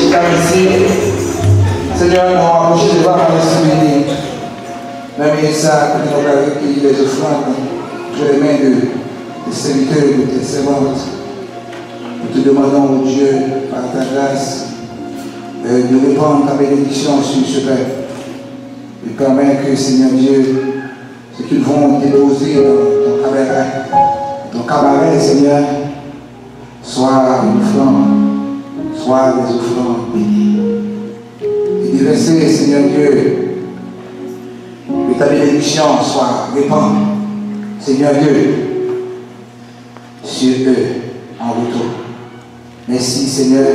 ici. Seigneur, nous approchons devant l'Esprit. Même ça, que nous avons recueilli les offrandes, je les mains de tes serviteurs, de tes servantes. Nous te demandons, oh Dieu, par ta grâce, de répandre ta bénédiction sur ce peuple. Et permettre que, Seigneur Dieu, ce qu'ils vont déposer dans ton cabaret, Seigneur, soit une offrande, soit des offrandes bénies. Et déverser, Seigneur Dieu, que ta bénédiction soit répandue, Seigneur Dieu, sur eux en retour. Merci, Seigneur.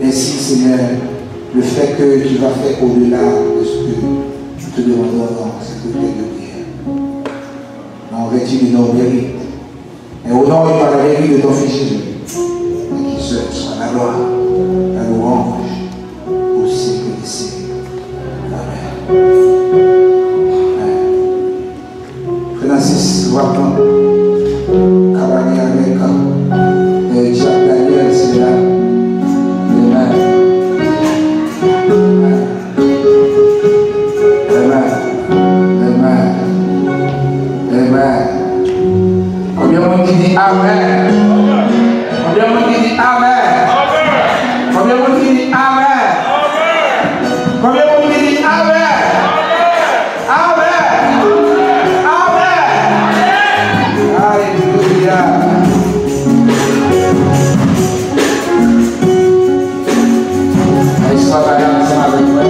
Merci, Seigneur, le fait que tu vas faire au-delà de ce que nous te demandons dans cette prière de prière. En vertu de nos mérites. Et au nom et par la vérité de ton Fils Jésus, et qui seul soit la gloire, la louange, au siècle des siècles. Amen. Frère Nancis, va prendre cabaret avec Jacques Daniel, c'est là. Amen. Combien de monde qui dit Amen? Combien de monde qui dit Amen? Combien de monde qui dit Amen? Combien de monde qui dit Amen? Amen! Amen! Alléluia! Allez, sois là ensemble avec moi.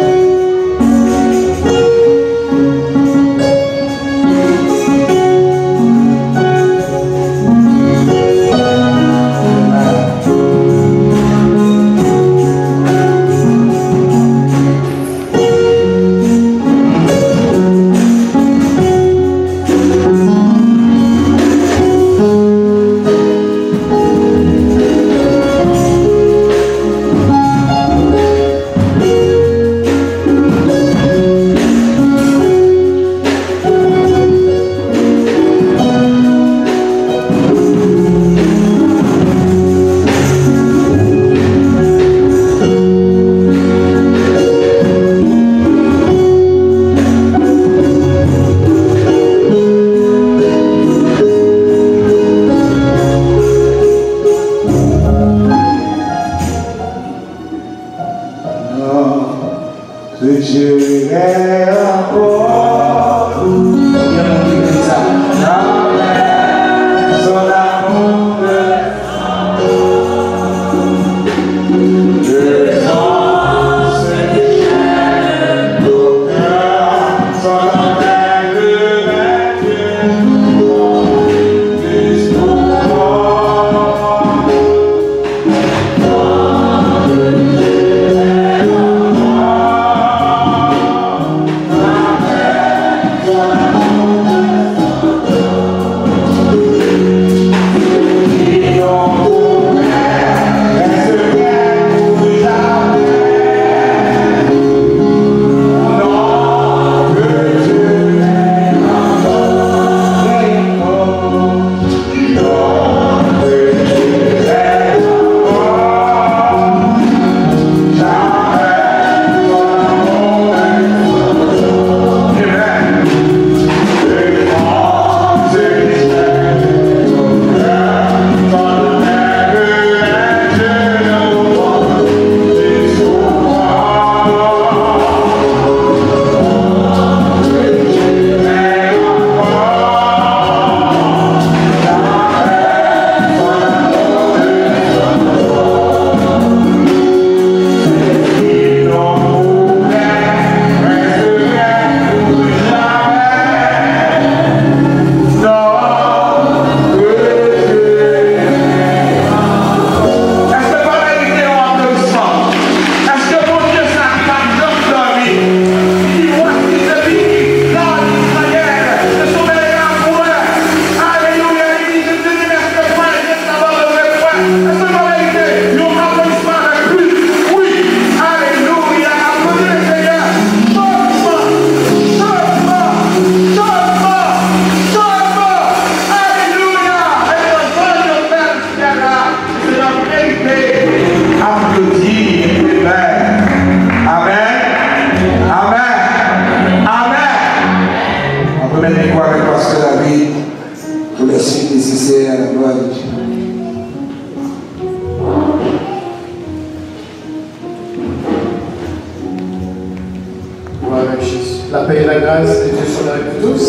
La paix et la grâce de Dieu sont avec nous tous.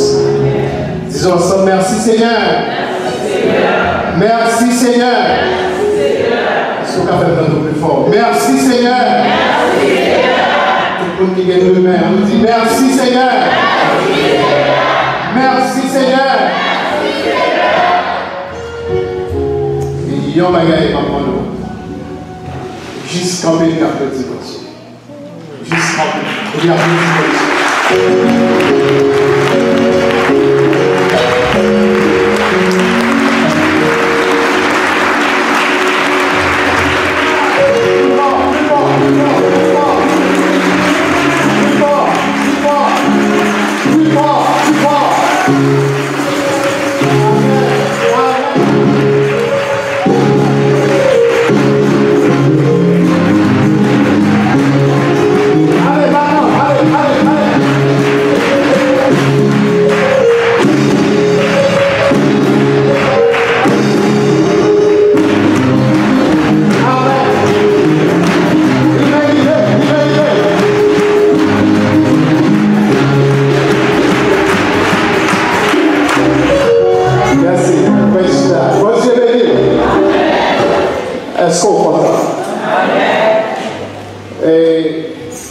Disons ensemble, merci Seigneur. Merci Seigneur. Est-ce qu'on peut faire un peu plus fort? Merci Seigneur. Tout le monde qui gagne le main, on dit merci Seigneur. Merci Seigneur. Et yon bagaille maman nous. Juste camper et applaudir Dieu. Juste camper et applaudir Dieu. Est-ce qu'on comprend ça?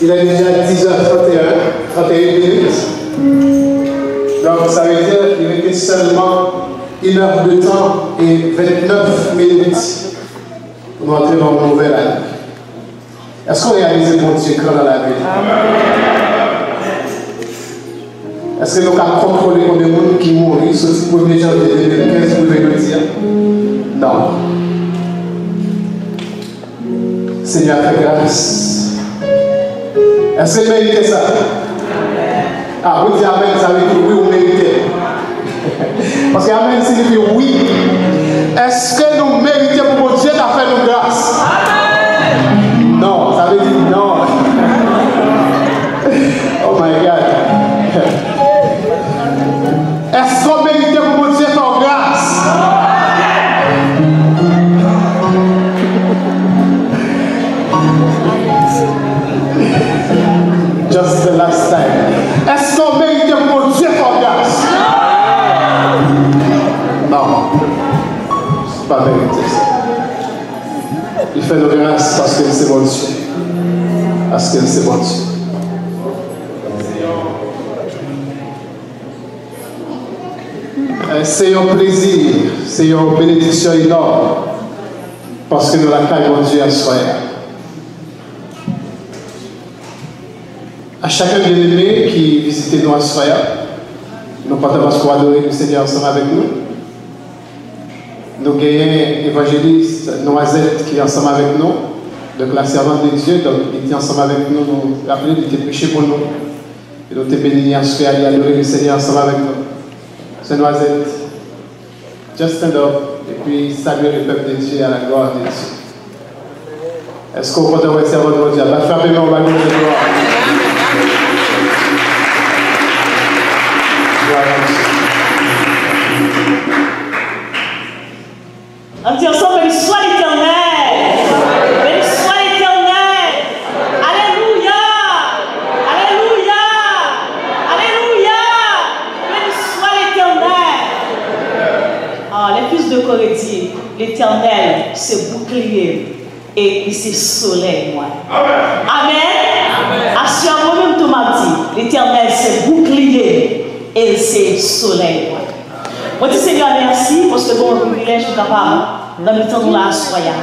Il est déjà 10h31, 31 minutes. Donc ça veut dire qu'il restait seulement 1 heure de temps et 29 minutes pour entrer dans une nouvelle année. Est-ce qu'on réalise le bon Dieu quand dans la vie? Est-ce que nous avons contrôlé combien de monde qui mourent sur le 1er janvier 2015 pour le dire? Non. Seigneur, fais grâce. Est-ce que vous méritez ça? Ah, vous dites Amen, ça veut dire oui, vous méritez. Parce que Amen signifie oui. Est-ce que nous méritons pour Dieu d'en faire nous grâce? Amen. Non, ça veut dire non. Oh my God. Est-ce qu'on mérite pour Dieu faire grâce? Just the last time. Est-ce qu'on mérite pour Dieu faire grâce? Non. C'est pas mérité ça. Il fait nos grâces parce que c'est bon Dieu. Parce que c'est bon Dieu. C'est un plaisir, c'est une bénédiction énorme parce que nous l'accueillons Dieu à soi. À chacun de l'aimé qui visite nous à Soya, nous partons parce qu'on adore le Seigneur ensemble avec nous. Nous gagnons l'évangéliste Noisette qui est ensemble avec nous, donc la servante de Dieu, donc il était ensemble avec nous, nous rappelons, il était prêché pour nous. Et nous t'es bénis à Soya et adorer le Seigneur ensemble avec nous. C'est Noisette, just stand up et puis saluer le peuple de Dieu à la gloire de Dieu. Est-ce qu'on peut avoir servant de Dieu? Va frapper mon ballon de gloire. On dit ensemble, béni soit l'Éternel. Béni soit l'Éternel. Alléluia. Alléluia. Alléluia. Béni soit l'Éternel. Ah, les fils de Corée disent, l'Éternel, c'est bouclier et c'est soleil, moi. Amen. Assure moi-même, tout m'a dit, l'Éternel, c'est bouclier et c'est soleil, moi. Moi, je dis Seigneur, merci parce que bon privilège nous capable dans le temps de la soya.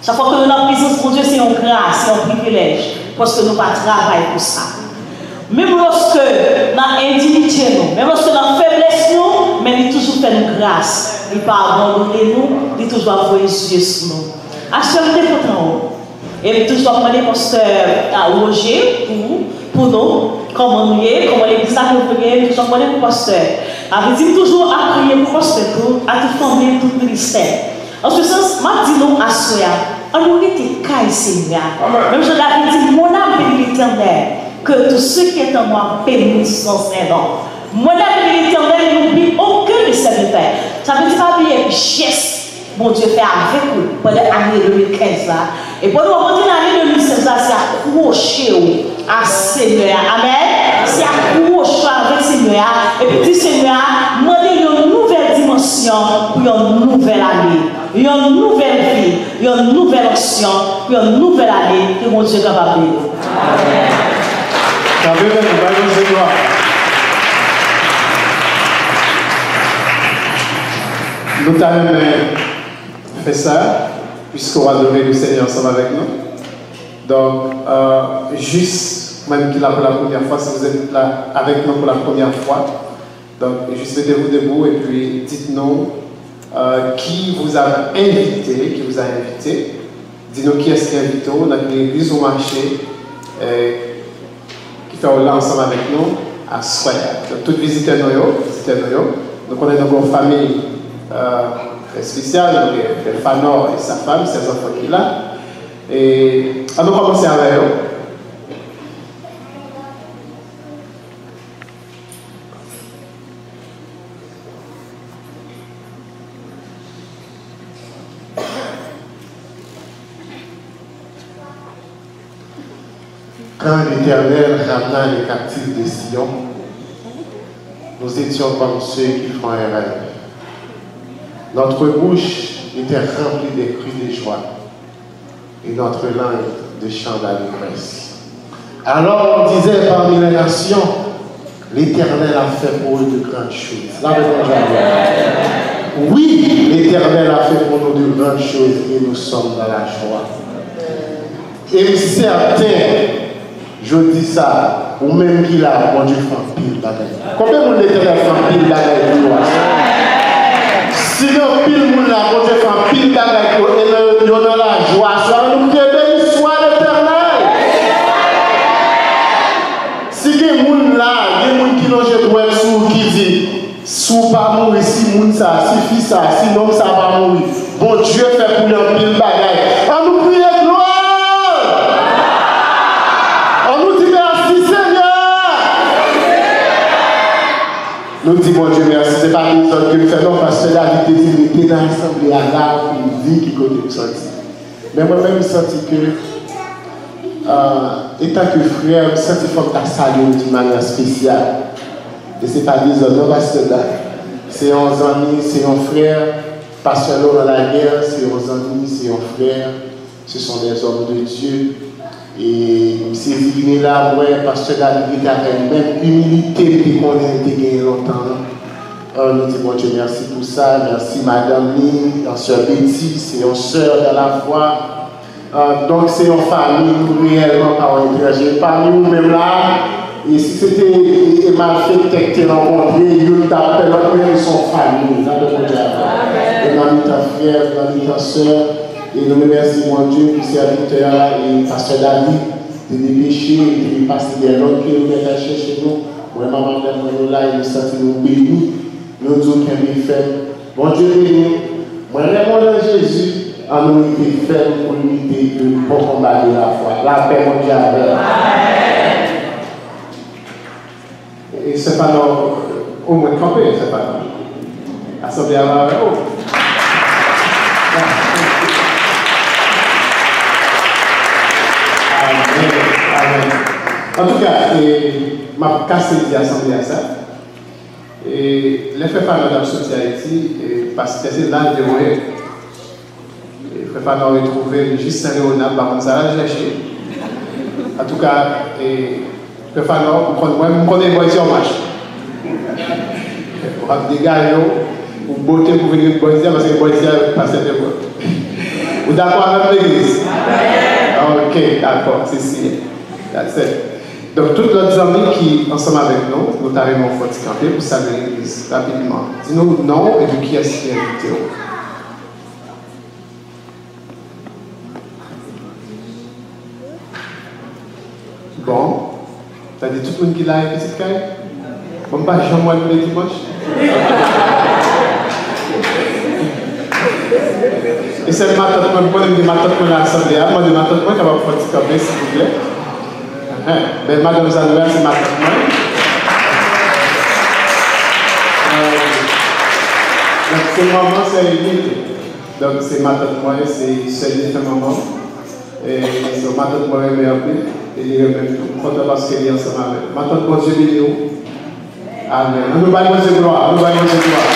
Chaque fois que nous avons la présence de Dieu, c'est une grâce, c'est un privilège parce que nous ne travaillons pas pour ça. Même lorsque nous avons indignité, même lorsque nous avons faiblesse, mais il toujours fait une grâce. Il ne pas abandonner nous, il toujours envoyer Dieu sur nous. Assurez-vous en haut. Et toujours demander pasteur Roger pour nous, comment nous est, comment l'église a prié, toujours demander pour pasteur. Avec dit toujours à prier pour pasteur, à te former tout ministère. En ce sens, je dis nous à Soya, on nous était caille Seigneur. Même je l'avais dit, mon âme bénit l'Éternel, que tous ceux qui sont en moi bénissent son Saint-Nom. Mon âme bénit l'Éternel, n'oublie aucun de ses faits. Ça veut dire pas bien geste. Mon Dieu fait avec nous pendant l'année 2015 là. Et pendant l'année 2016 là, c'est accroché à Seigneur. Amen. c'est accroché avec Seigneur. Et puis, Seigneur, demandez une nouvelle dimension pour une nouvelle année, une nouvelle vie, une nouvelle option pour une nouvelle année que mon Dieu est capable de faire. Nous avons fait ça, puisqu'on va adorer le Seigneur ensemble avec nous. Donc, juste, même qu'il a pour la première fois, si vous êtes là avec nous pour la première fois, donc juste mettez-vous debout et puis dites-nous qui vous a invité, Dites-nous qui est-ce qui a invité, on a l'église au marché, qui fait là ensemble avec nous à Soya. Donc, toutes visiteurs nous connaissons notre famille très spéciale, le Fanor et sa femme, ses enfants qui sont là. Et on va commencer avec eux. Quand l'Éternel ramena les captifs de Sion, nous étions comme ceux qui font un rêve. Notre bouche était remplie des cris de joie et notre langue de chants d'allégresse. Alors on disait parmi les nations, l'Éternel a fait pour eux de grandes choses. Oui, l'Éternel a fait pour nous de grandes choses et nous sommes dans la joie. Et certains, je dis ça, ou même qu'il a, mon Dieu, fait un pile bagaille. Combien de l'Éternel fait un pile bagaille pour nous? Si le pile moun la, mon Dieu, fait un pile bagaille pour nous, et nous dans la joie, soit nous qui béni soit l'Éternel. Si les moun là, les moun qui l'ont jeté sous qui dit, sous pas mourir, si moun ça, si fils ça, si l'homme ça va mourir. Bon Dieu fait pour nous un pile bagaille. On nous prie gloire. Nous disons, bon Dieu, merci. Ce n'est pas les autres que nous faisons parce que la vie était dans l'assemblée à l'art, une vie qui côté de sortir. Mais moi-même, je sens que, étant que frère, je sens qu'il faut que tu salues d'une manière spéciale. Et ce n'est pas des autres, parce que là, c'est un ami, c'est un frère, parce que là, dans la guerre, c'est un ami, c'est un frère, ce sont des hommes de Dieu. Et c'est venu là, ouais, parce que la vie avait une même humilité qu'on a été gagné longtemps. Nous disons, bon Dieu, merci pour ça. Merci Madame Lee, la sœur Betty, c'est une sœur de la foi. Donc c'est une famille, nous réellement par un étranger. Parmi nous-mêmes là, et si c'était mal fait que tu as rencontré, nous t'appelons même son famille. Là, de mon Dieu. Et nous ta frère, nous ta sœur. Et nous remercions mon Dieu pour ces serviteurs et Pasteur David de dépêcher et de passer des longues kilomètres à chercher nous. Vraiment, nous là et nous sentons nous bénis. Nous disons qu'il est fait. Mon Dieu béni. Moi, je Jésus, en nous été fait pour l'unité de bon combat de la foi. La paix, mon Dieu, avec. Et c'est pas au moins campé, c'est pas nous. Assemblée à la En tout cas, ma casse de l'Assemblée à ça. Et les frères Fanor sont Haïti, parce que c'est là de ouais. Les frères Fanor ont trouvé juste Saint-Léonard, par contre, ça a cherché. En tout cas, les frères Fanor, on connaît moi ici en marche. On a des gars, ou beauté pour venir Boisia, parce que Boisia passe de moi. Vous d'accord avec l'église? Ok, d'accord, c'est si. That's it. Donc, tous nos amis qui sont ensemble avec nous, nous avons fort camper pour saluer l'église rapidement. Dis-nous non et de qui est-ce qui est invité. Bon, t'as dit tout le monde qui l'a une petite caille? Bon, pas Jean-Moi pour les dimanches. Et c'est ma tante, moi, je dis ma tante, moi, l'assemblée, moi, je dis ma tante, moi, qui va fort camper, s'il vous plaît. Ben, Madame Zanoua, c'est ma tante, moi. Donc, c'est maman, c'est l'unité. Donc, c'est ma tante, moi, c'est l'unité maman. Et c'est ma tante, moi, elle est et il remet tout. Content parce qu'il est ensemble avec nous. Maintenant, bon Dieu béni nous. Amen. Nous allons Dieu gloire. Nous allons Dieu gloire.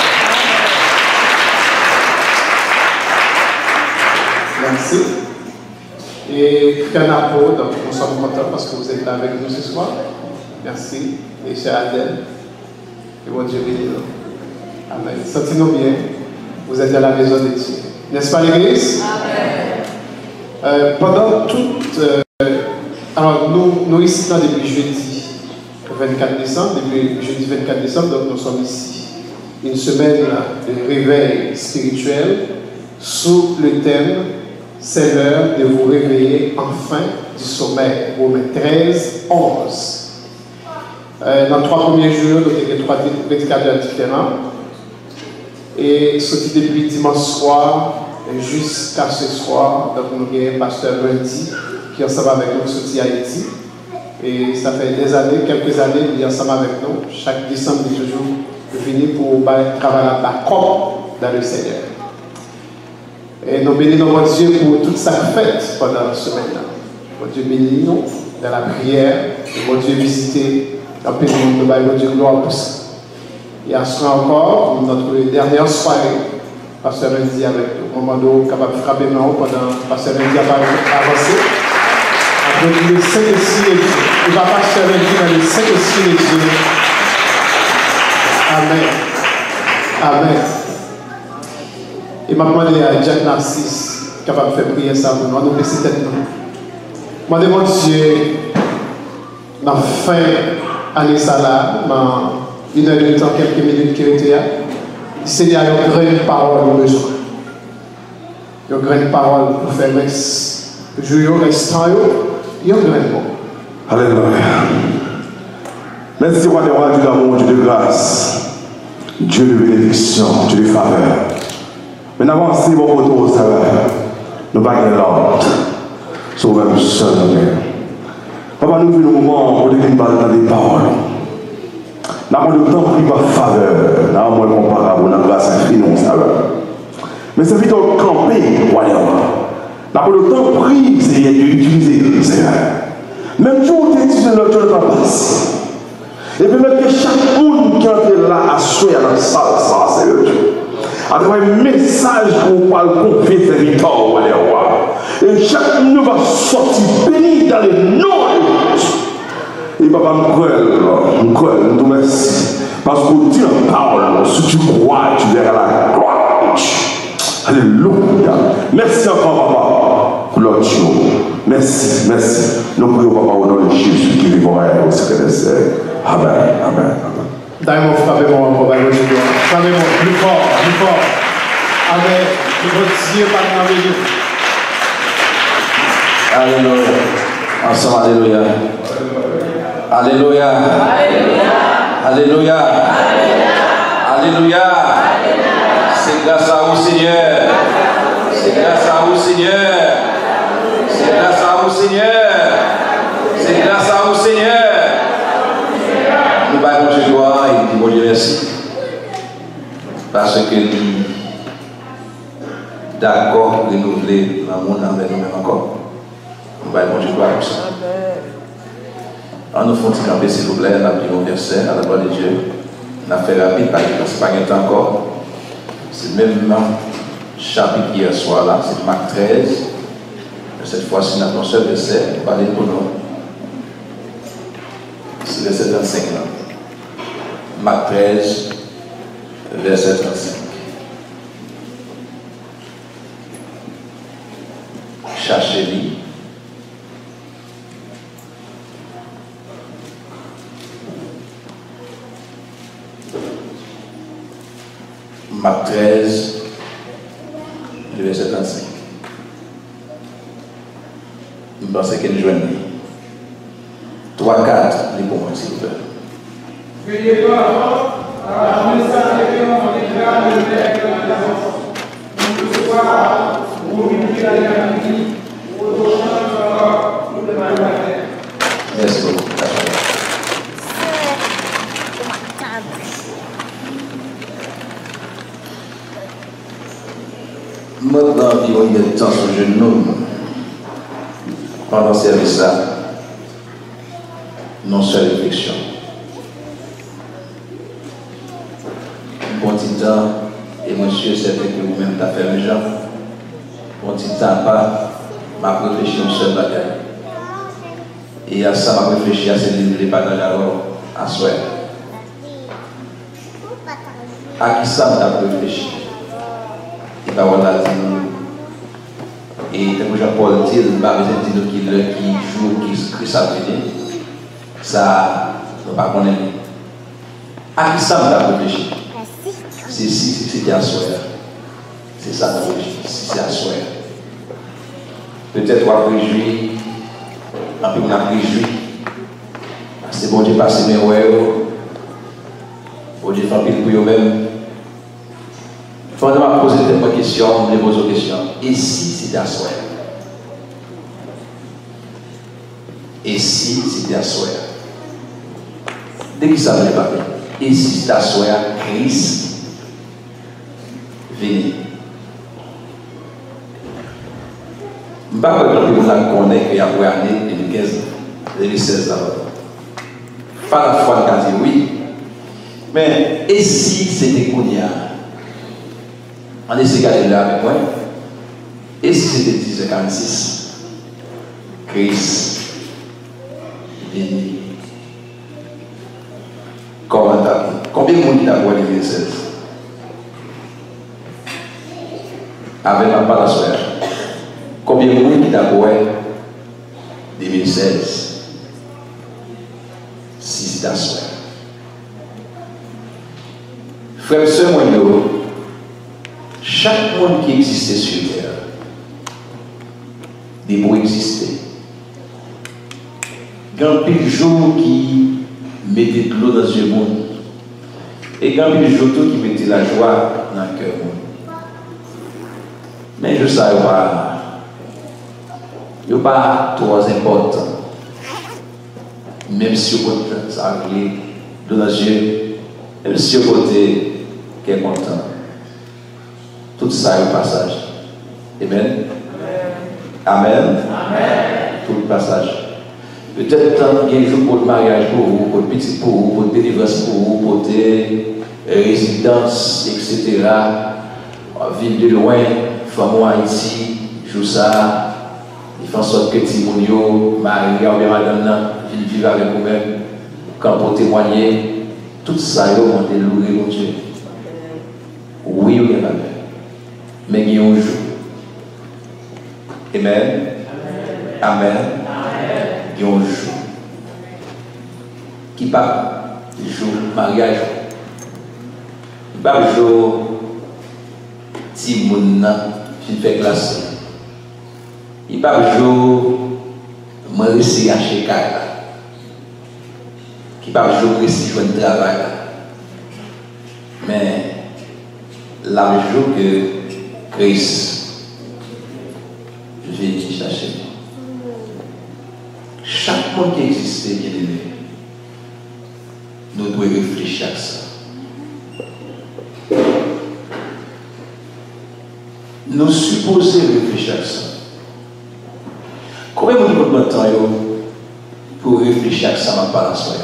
Merci. Et Frère Napo, donc nous sommes contents parce que vous êtes là avec nous ce soir. Merci. Et cher Adèle. Et bon Dieu béni nous. Amen. Sentez-nous bien. Vous êtes à la maison de Dieu. N'est-ce pas l'église? Amen. Pendant toute... alors nous ici là depuis jeudi 24 décembre, depuis jeudi 24 décembre, donc nous sommes ici. Une semaine de réveil spirituel sous le thème « C'est l'heure de vous réveiller enfin du sommeil ». Romains 13, 11. Dans les 3 premiers jours, nous avons 3 prédicateurs différents. Et sorti depuis dimanche soir jusqu'à ce soir, donc nous avons pasteur Lundi qui est ensemble avec nous sorti Haïti. Et ça fait des années, quelques années, il est ensemble avec nous. Chaque décembre, il est toujours venu pour travailler la COP dans le Seigneur. Et nous bénissons notre Dieu pour toute sa fête pendant la semaine. Notre Dieu bénit nous dans la prière. Et notre Dieu visiter un peu de monde, notre Dieu gloire pour ça. Et à ce soir encore, notre dernière soirée, Pasteur Lundi avec nous. Au moment où capable de frapper main pendant Pasteur Lundi a avancé. Après les 5 et 6 et Dieu. Il va Pasteur Lundi dans les 5 et 6 et Dieu. Amen. Amen. Et m'a demandé à Jack Narcisse, capable de faire prier ça pour nous. Nous laissons tête nous. Moi demande Dieu, dans la fin année ça là, dans 1 heure de temps, quelques minutes qui étaient là, Seigneur a une grande parole au besoin. Une grande parole pour faire jouer au restant, il y a un grand mot. Alléluia. Merci, roi des rois, Dieu d'amour, Dieu de grâce, Dieu de bénédiction, Dieu de faveur. Mais n'avancez mon retour au Seigneur. Nous ne baguons l'ordre. Sauvez-nous seul, Papa, nous vivons le moment où nous ne parlons pas des paroles. Nous avons le temps pris par faveur. Nous avons le comparable, nous avons grâce infinie, nous savons. Mais c'est vite au campé, roi des rois. Nous avons le temps pris, c'est d'utiliser le Seigneur. Même jour où tu utilises notre Dieu, pas passe. Et puis même que chaque monde qui est là à souhaiter dans la salle, ça, c'est le Dieu. À travers un message pour pouvoir confier ses victoires, roi des rois. Et chaque nous va sortir béni dans le nom de Dieu. Et papa, nous croyons, nous merci. Parce que Dieu parle, si tu crois, tu verras la gloire de Dieu. Alléluia. Merci encore, papa, pour notre Dieu. Merci, merci. Nous prions, papa, au nom de Jésus qui vit au secret des cieux. Amen, amen, amen. D'ailleurs, frappez-moi encore, frappez-moi plus fort, plus fort. Amen. Votre Dieu par merveilleux. Alléluia. Ensemble, alléluia. Alléluia. Alléluia. Alléluia. C'est grâce à vous, Seigneur. C'est grâce à vous, Seigneur. C'est grâce à vous, Seigneur. C'est grâce à vous, Seigneur. Nous baillons Dieu gloire et nous Dieu merci. Parce que nous d'accord renouveler l'amour avec nous-mêmes encore. Nous baillons Dieu gloire pour ça. En nous faisons camper, s'il vous plaît, la prière verset à la gloire de Dieu. On a fait rapide parce que ce n'est pas un temps encore. C'est le même chapitre hier soir là, c'est Marc 13. Cette fois-ci, nous avons un seul verset, on va aller pour nous. C'est verset 35 là. Marc 13, verset 35. Cherchez-le. Marc 13, le verset 35. Nous pensons qu'elle joue 3, 4, les pour moi, s'il vous plaît. Veuillez voir à la message on déclare le Père de la maison. Nous ce soir, vous ministrez à l'après-midi, au prochain nous demandons la terre. Merci beaucoup. Maintenant, il y a de temps sur le genou pendant ce service-là. non seule réflexion. Bon petit temps, et monsieur, c'est vrai que vous-même t'as fait un genre. Bon petit temps, pas, m'a réfléchi au seul bagage. Et à ça, m'a réfléchi à ces livres, les bagages alors, à soi. À qui ça m'a réfléchi? Et bien voilà, et comme Jean-Paul dit, il m'a dit qu'il joue, qui écrit ça veut dire, ça, ne pas connaître. À qui ça m'a réfléchi? C'est si c'était à soi. C'est ça la réfléchi, si c'est à soi. Peut-être on a réjoui, un peu on a réjoui. C'est bon Dieu passer mes ouais, bon Dieu fait un peu pour eux-mêmes. Pendant que je poser des questions, je me pose des questions. Et si c'était à soi? Et si c'était à soi? Dès qu'il savait pas, et si c'était à soi, Christ venez. Je ne sais pas si vous connaissez qu'il y a une année 2015, 2016 d'abord. Pas la foi qui a dit oui. Mais et si c'était Kounia? On essaie de garder là avec moi. Et si c'était 10h46? Christ venez. Combien de monde t'a vu en 2016? Avec ma part de soeur. Combien de monde t'a vu en 2016? Si c'est ta soeur. Frère et soeur, chaque monde qui existait sur terre, des mots exister. Il y a un pile jour qui mettait de l'eau dans ce monde. Et il y a un pile jour qui mettait la joie dans le cœur. Mais je ne sais pas. Il n'y a pas trop important. Même si au côté ça arrive de nos yeux, même si au côté qui est content. Tout ça est au passage. Amen. Amen. Tout le passage. Peut-être qu'il y a un jour pour le mariage pour vous, pour le petit pour vous, pour le délivrance pour vous, pour des résidences, etc. Ville de loin, femme Haïti, joue ça. Il fait en sorte que Timonio, Marie, ou bien madame, vivent avec vous-même, quand pour témoigner, tout ça est au monde de louer mon Dieu. Oui ou bien mais il y a un jour. Amen. Amen. Il y a un jour. Qui parle du jour mariage. Il parle du jour Timouna, qui fait classe. Il parle du jour moi réussi à chez Kaya. Qui parle du jour réussi à jouer un travail. Mais là, le jour que Christ vient chercher. Chaque monde qui existait, bien aimé, nous devons réfléchir à ça. Nous supposons réfléchir à ça. Combien de temps pour réfléchir à ça, ma part à soi?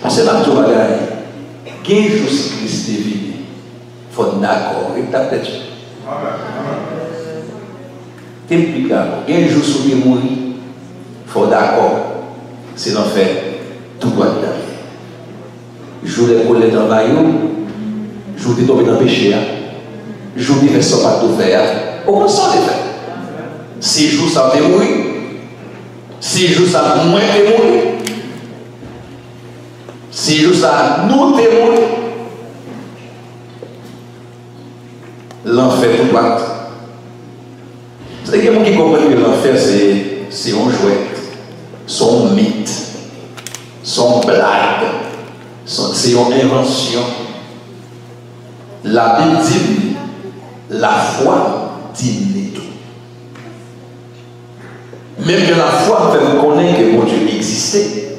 Parce que là, tout va gagner. Quel jour Christ est venu? Il faut d'accord avec ta tête. T'es plus grave. Un jour sur le mourir, il faut d'accord. C'est l'enfer. Tout doit être là. Jour les collègues dans le maillot, jour de tomber dans le péché, jour de faire ça pas tout faire. Au contraire, les faire. 6 jours ça va mourir. 6 jours ça moins de mourir. 6 jours ça nous de mourir. L'enfer tout droit. C'est quelqu'un qui comprend que l'enfer c'est un jouet, son mythe, son blague, c'est une invention. La Bible dit, la foi dit tout. Même que la foi fait nous connaître que mon Dieu existait.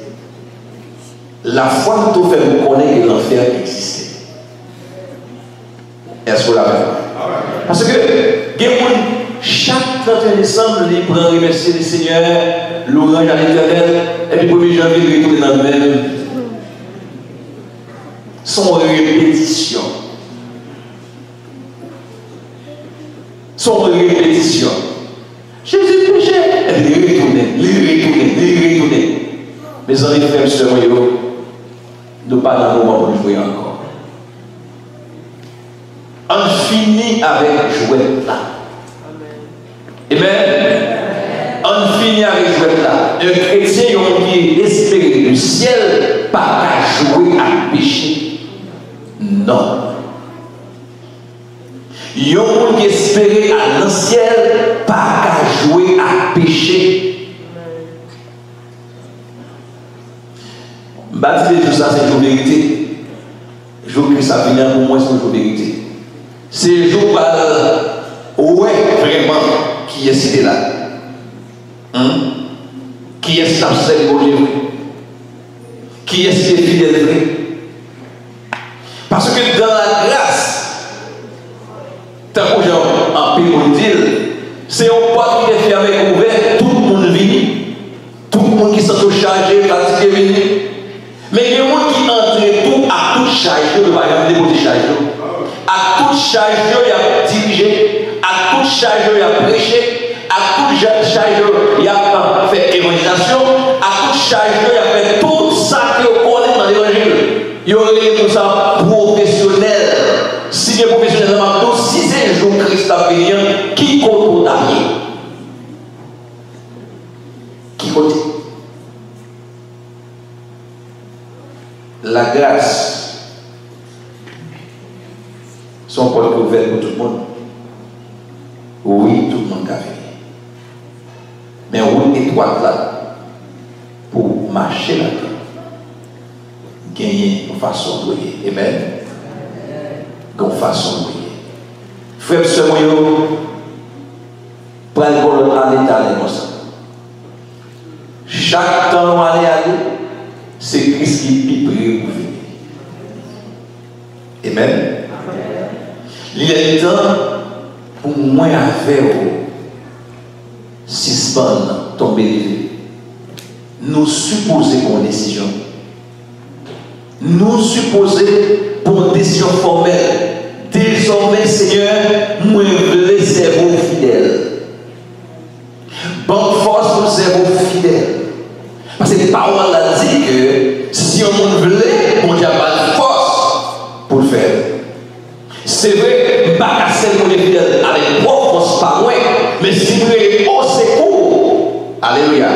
La foi nous fait nous connaître que l'enfer existait. Est-ce que vous l'avez? Parce que chaque 31 décembre, il prend remercier le Seigneur, l'orange à l'Éternel, et puis 1er janvier, il retourne dans le même. Son répétition. Son répétition. Jésus péchait, et puis il retournait. Mes amis, frères et sœurs, nous pas dans le moment pour nous jouer encore. On finit avec jouet là. Amen. On finit avec jouet là. Un chrétien qui espère le ciel, pas à jouer à péché. Non. Il y a un monde qui espère à l'anciel, pas à jouer à péché. Baptiser tout ça, c'est une vérité. Je veux que ça vienne pour moi, c'est une vérité. C'est jour ouais, vraiment, qui est cité là. Qui est sincère vrai? Qui est fidèle vrai? Parce que dans la grâce, tant que j'en en pémodile, c'est un porte qui est fermé ouvert, tout le monde vit. Tout le monde qui s'est chargé, fatigué, venu. Mais il y a des gens qui entrent tout à toute charge, de va déposer charge. À toute charge, il y a dirigé. À toute charge, il y a prêché. À toute charge, il y a fait évangélisation. À toute charge, il y a fait tout ça que vous connaissez dans l'évangile. Il y aurait tout ça professionnel. Si les professionnels sont si c'est un jour Christ a venu, qui compte à rien? Qui compte? La grâce, son porte ouvert pour tout le monde. Oui, tout le monde a fait. Mais route étroite là, pour marcher là, gagner une façon de briller. Amen. Une façon de briller. Frère et sœur, prenez le à l'état comme ça. Chaque temps où on aller, c'est Christ qui prie pour venir. Amen. Il est temps pour moi à faire suspendre, tomber. Nous supposer pour une décision. Nous supposer pour une décision formelle. Désormais, Seigneur, moi je veux servir fidèle. Bonne force pour servir fidèle. Parce que les paroles ont dit que si on voulait, on n'a pas de force pour le faire. C'est vrai, je ne pas casser pour les fidèles avec propre force, pas loin, mais si vous voulez au secours, alléluia,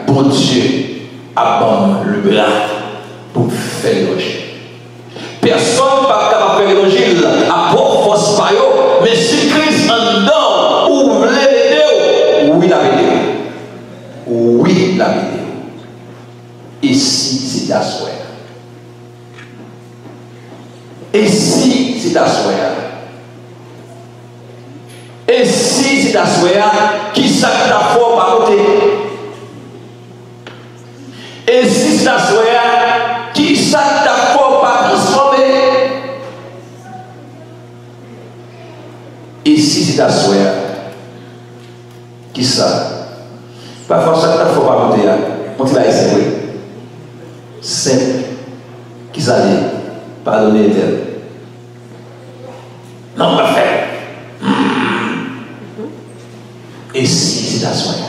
bon Dieu, abandonne le bras pour faire l'évangile. Personne n'est pas capable de faire l'évangile à propre force, pas mais si Christ en dedans, ou vous voulez l'aider, oui, la vidéo. Oui, la vidéo. Et si c'est d'asseoir? Et si c'est d'asseoir? Et si c'est d'asseoir, qui s'acte la foi par côté? Et si c'est d'asseoir, qui s'acte la foi par transformer? Et si c'est d'asseoir, qui ça? Parfois, ça la foi par côté, on va essayer. Simple, qui s'allait pardonner l'Éternel. Non, pas faire. Et si c'est la soirée?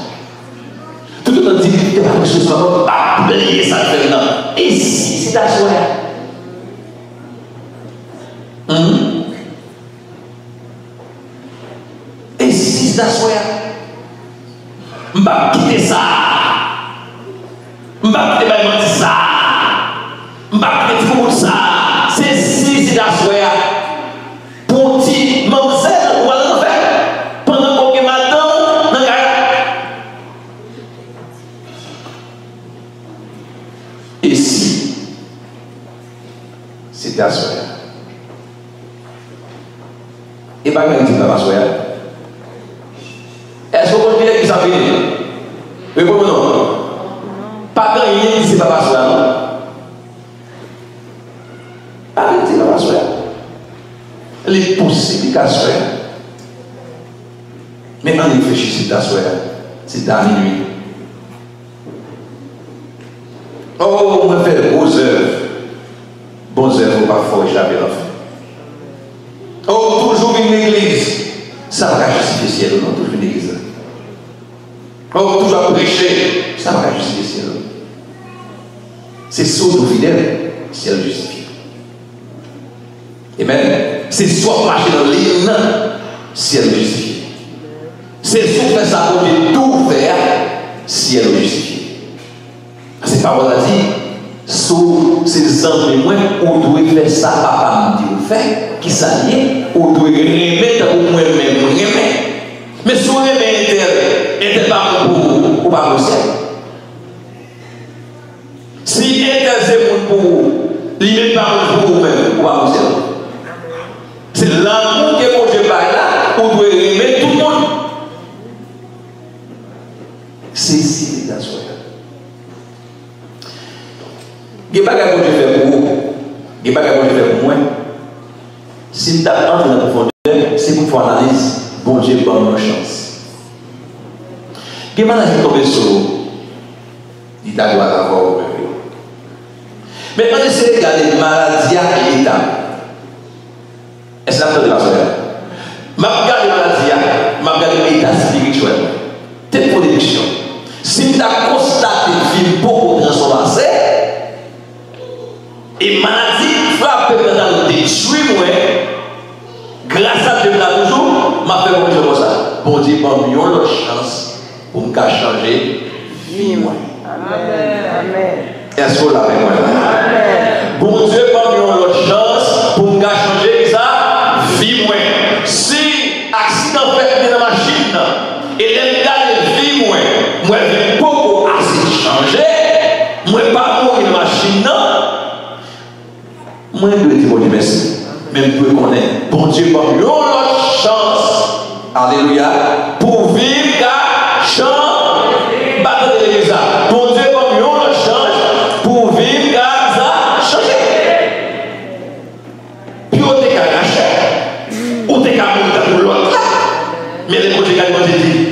Tout le monde dit que tu n'as pas chose, pas oublier ça maintenant. Et si c'est la soirée? Et si c'est la soirée? Je ne vais pas quitter ça. Je ne vais pas quitter ça. Je ne vais pas quitter pour ça. C'est si c'est la soirée. Pour ti, mademoiselle, ou à l'enfer, pendant qu'on est madame, dans la et si c'était à soir? Et pas quand il dit à soir. Est-ce que vous comprenez qui ça fait? Répondez non. Pas quand il dit c'est pas soir. Pas quand il dit pas soir. Les possibilités qu'à soir. Mais on réfléchit sur ta soeur, c'est à minuit. Oh, on fait de grosses œuvres. Bonnes œuvres, il ne faut pas fort échapper l'enfant. Oh, toujours une église. Ça va justifier le ciel, non? Toujours une église. Oh, toujours prêcher. Ça va justifier le ciel. C'est saut de fidèle, le ciel justifie. Et même, c'est soit marcher dans l'île, le ciel justifie. C'est soit faire ça pour tout faire, le ciel justifie. C'est pas voilà dit, sous ces hommes moins, on doit faire ça, papa me dit, on fait, qui s'allie, on doit remettre pour moi-même, remettre. Mais si on remet était pas pour ou pas pour ciel. Si était c'est pour il n'est pas pour vous-même, ou pas pour ciel. C'est l'amour que mon Dieu parle là, on doit remettre tout le monde. C'est ici les assoirs. Il n'y a pas de Dieu fait pour vous, il n'y a pas de Dieu fait pour moi. Si nous avons dans la profondeur, c'est pour faire analyse. Bon Dieu, bonne chance. Il y a des tombé sur vous, il doit avoir. Mais on essaie de regarder maladie et l'état. Est-ce que vous avez la soeur? Je regarde maladie, je regarde l'état spirituel. Telle production. Si tu as constaté qu'il y a beaucoup de transformation, et maladie frappe dans le détruit, moi, grâce à Dieu, là toujours, m'a fait comme comme ça. Bon Dieu, m'a mis une chance pour me changer vie, moi. Amen. Est-ce que vous l'avez, moi? Bon Dieu, m'a mis une chance pour me changer ça, vie, moi. Si accident fait dans la machine, et l'intérieur vie, moi, je beaucoup assez changer, moi, pas mourir dans la machine, moi, je dois dire bon Dieu merci. Même pour connaître, bon Dieu m'a eu une autre chance, alléluia, pour vivre car chant, battre de l'église. Bon Dieu m'a eu une autre chance, pour vivre car ça changer. Puis on t'est qu'à lâcher, on t'est qu'à mourir pour l'autre. Mais les côtés qui m'ont dit,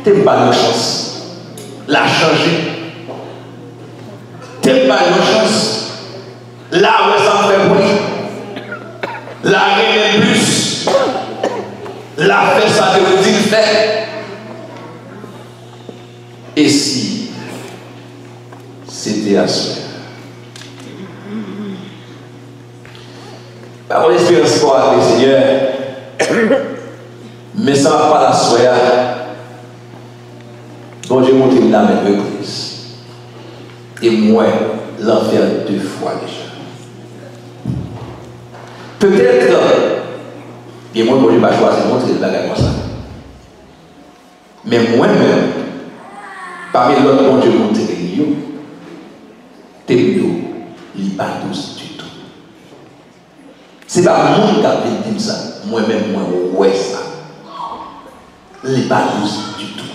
t'es pas de chance, la changer. T'es pas de chance. Là où ça fait bruit, la reine plus, la fait ça de dire fait. Et si c'était à soi? Par mon expérience avec le Seigneur, mais ça ne va pas la soya. Bon Dieu monte une âme avec Christ. Et moi, l'enfer 2 fois déjà. Peut-être, et moi, je ne vais pas choisir de montrer le bagage comme ça. Mais moi-même, parmi l'autre, bon Dieu montre t'es il n'est pas douce du tout. Ce n'est pas le monde qui a dit ça. Moi-même, moi, ouais, ça. Il n'est pas douce du tout.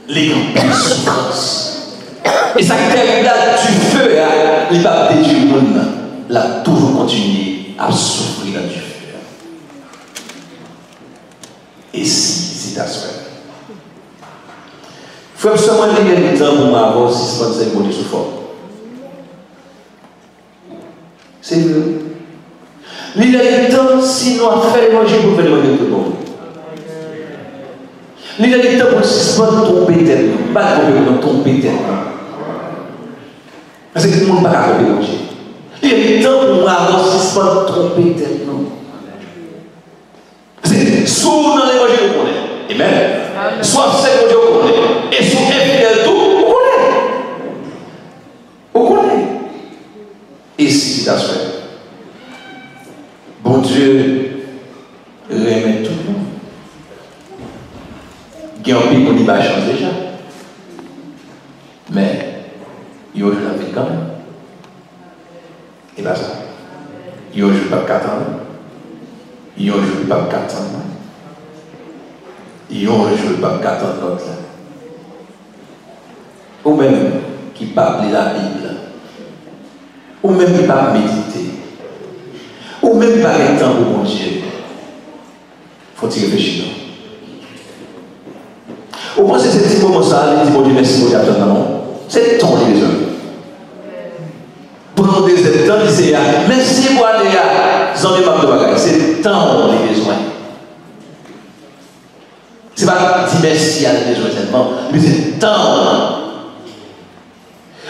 Les grandes souffrances. Et ça crée là du feu, il n'est pas détruit le monde. Il a toujours continué à souffrir dans du feu. Et si c'est ta soeur? Il faut absolument libérer le temps pour m'avoir 635 mots de souffrance. C'est vrai. Libérer le temps, sinon à faire manger pour faire manger tout le monde. Libérer le temps pour suspendre tomber tellement. Pas tomber tellement. Parce que tout le monde ne peut pas tomber manger. Il y a des temps où on a suspendre tromper tellement. C'est sourd dans l'évangile qu'on connaît. Amen. Soit c'est que qu'on connaît. Et soit infidèle tout, on connaît. On connaît. Et si c'est ta soeur, bon Dieu remet tout le monde. Il y a un pays qu'on y va changer déjà. Mais il y a aujourd'hui avec quand même. Et bien ça, il y a un jour pas 4 ans, il y a un jour pas 4 ans, il y a un jour pas 4 ans d'autres. Ou même qui parle la Bible, ou même qui parle méditer, ou même qui parle temps pour mon Dieu. Faut-il réfléchir? Vous pensez que c'est petit moment ça, les petits mots du merci, non? C'est ton besoin. Prendre des temps, c'est merci pour aller à Zambie de Bagaille. C'est tant les besoins. C'est pas dire merci à les besoins seulement, mais c'est tant.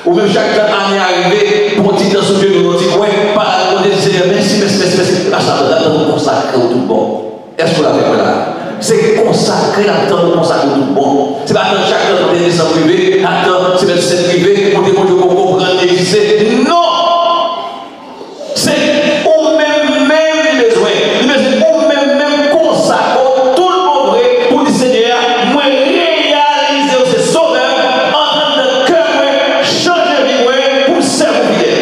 Ou même chaque année arrivé, pour dire dans ce Dieu, nous dit, ouais, par la Seigneur, merci, merci, merci, merci. La chambre là, nous consacrer au tout bon. Est-ce que vous l'avez fait là? C'est consacrer la temps de consacrer au tout bon. C'est pas attendre chaque temps de descendre privé, attendre, c'est mettre cette privé, pour dire, pour comprendre, exister. Non! C'est au même besoin. Au même consacrer tout le monde vrai pour dire, Seigneur, moi réaliser ce sauveur en train de cœur, changer de vie pour servir.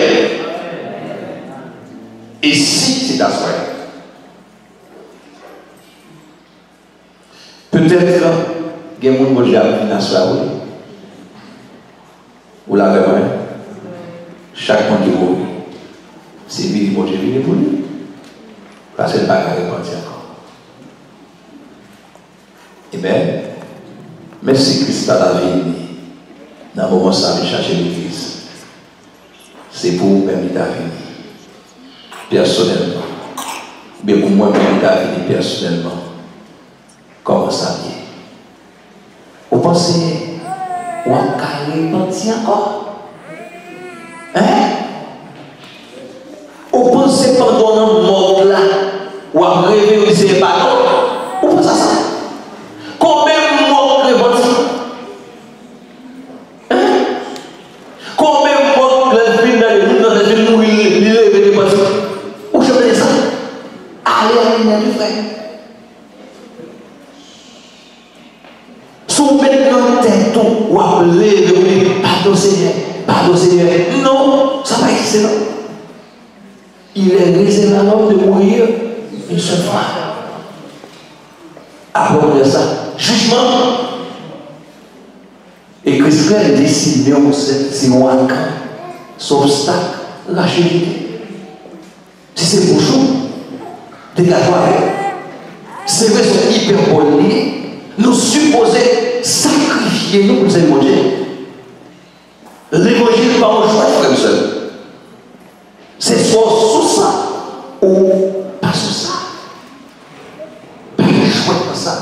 Et si c'est ta soirée, peut-être qu'il y a des gens qui ont une soirée, ou la vraie, chaque monde qui mourit. C'est lui qui m'a dit pour lui. Parce que le bagage est parti encore. Eh bien, merci Christ à la vie. Dans le moment où ça va chercher l'église, c'est pour vous permettre à venir. Personnellement. Mais pour moi, permettre à venir personnellement. Comment ça vient? Vous pensez, ou à carré parti encore? Hein? Vous pensez pendant un mort là, ou à rêver où c'est pas non? Vous pensez à ça? Combien de morts révoltés? Hein? Combien de morts dans les films où il est venu partir? Où je fais ça? Allez, allez, frère. Soumettre dans tête ou à lever, pardon Seigneur, pardon Seigneur. Non, ça va exister non. Il est réservé à l'homme de mourir une seule fois. Après ça, jugement. Et Christ a décidé c'est un camp, son obstacle, la chute. Si c'est pour vous, dégage-toi avec. C'est vrai, c'est hyperbolique. Nous supposons sacrifier nous pour ces Dieu. L'évangile pas au choix, frère seul. C'est soit sous ça ou pas sous ça. Pas le choix de ça.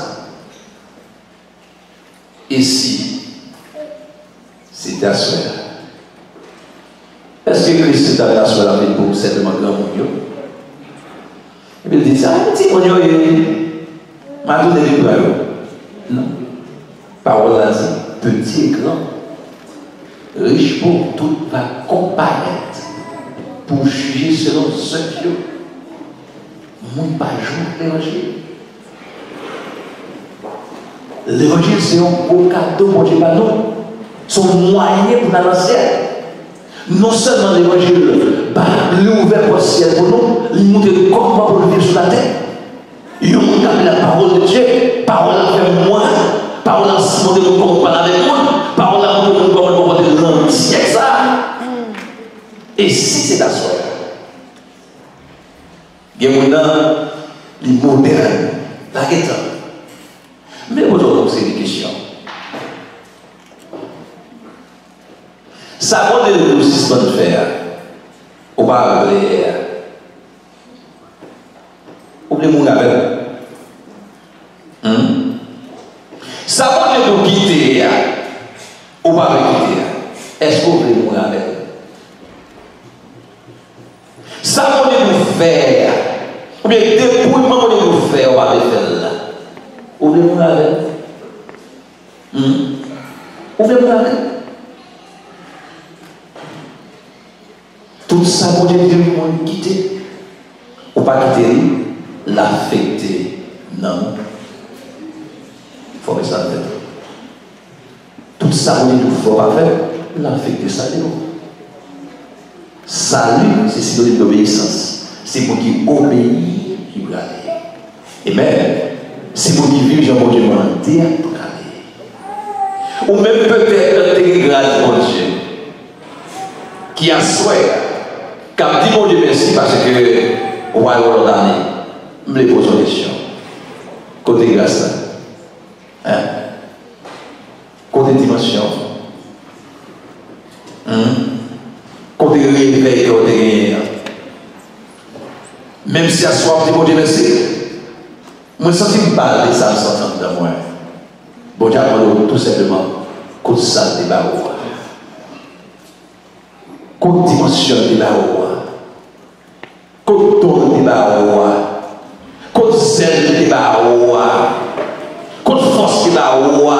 Et si c'est ta soeur, est-ce que Christ est ta soeur avec pour simplement grand monde? Et puis il dit ça, petit mon Dieu, m'a tout donné pour non. Parole a dit, petit et grand, riche pour tout va comparaître pour juger selon ce Dieu. Mon pas jouer l'évangile. L'évangile, c'est un beau cadeau pour Dieu, pas non. Son moyen pour la ciel. Non seulement l'évangile, l'ouvert pour le ciel pour nous, il montre comment pour vivre sur la terre. Il montre la parole de Dieu, parole avec moi, parole en Simon de nous parler avec moi, parole en nous comment de l'entier ça. Et si c'est ta soeur, il y a des modernes, la guetta. Mais aujourd'hui, c'est des questions. Ça va de l'exorcisme de faire. On va appeler. Oubliez mon appel. Ça va de nous quitter. On va quitter. Est-ce que vous voulez mon appel? Ça va de nous faire. Ou bien dépouillement de nous faire. On va le faire là. Oubliez mon appel. Oubliez mon appel. Tout ça, pour Dieu, nous quitter. Ou pas quitter, l'affecter. Non. Il faut que ça fait. Tout ça, pour Dieu, il ne faut pas faire, l'affecter ça. Salut, c'est synonyme d'obéissance. C'est pour qui obéit, qui va aller. Et même, c'est pour qui vit, Jean-Paul Dieu, en terre, pour aller. Ou même peut-être, t'es grâce, mon Dieu, qui a souhait. Quand dit mon Dieu merci parce que on va le donner, je me pose une question. Côté grâce, hein? côté dimension. Côté réveil, côté même si à soir, tu peux merci. Moi, je me parle de ça, je de moi. Bon, Dieu, tout simplement, côté ça, de barreaux. Côté dimension de barreaux. Côté ton de barreaux. Côté zèle de barreaux. Côté force de barreaux.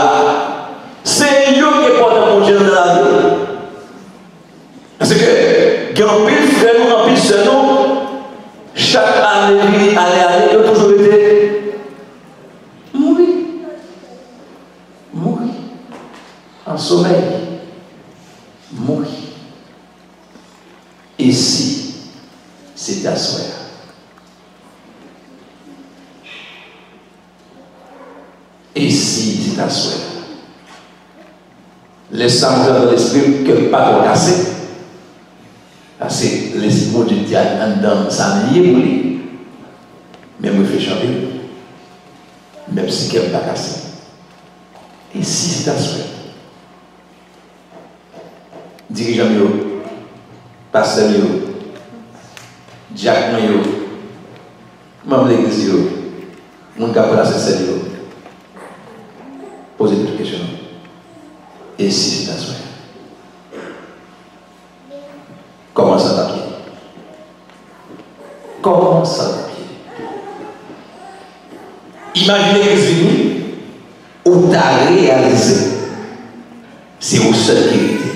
C'est eux qui portent mon Dieu dans la vie. Parce que, il y a un pile frère, un pile sœur, chaque année, il a toujours été mourir. Mourir. En sommeil. Mourir. Et si c'était à soi? Et si c'était à soi? Laissez-moi dans l'esprit que pas de casser. Parce que l'esprit de Dieu dans sa lié pour lui. Mais moi, je fais chanter. Même si elle n'est pas cassée. Et si c'est à souhait? Dirigeant, pasteur, diacre, membre de l'église, mon cap la CCD, posez toute question. Et si c'est à souhait? Comment ça va pied? Comment ça va pied? Imaginez que c'est nous, où tu as réalisé, c'est au seul qui était.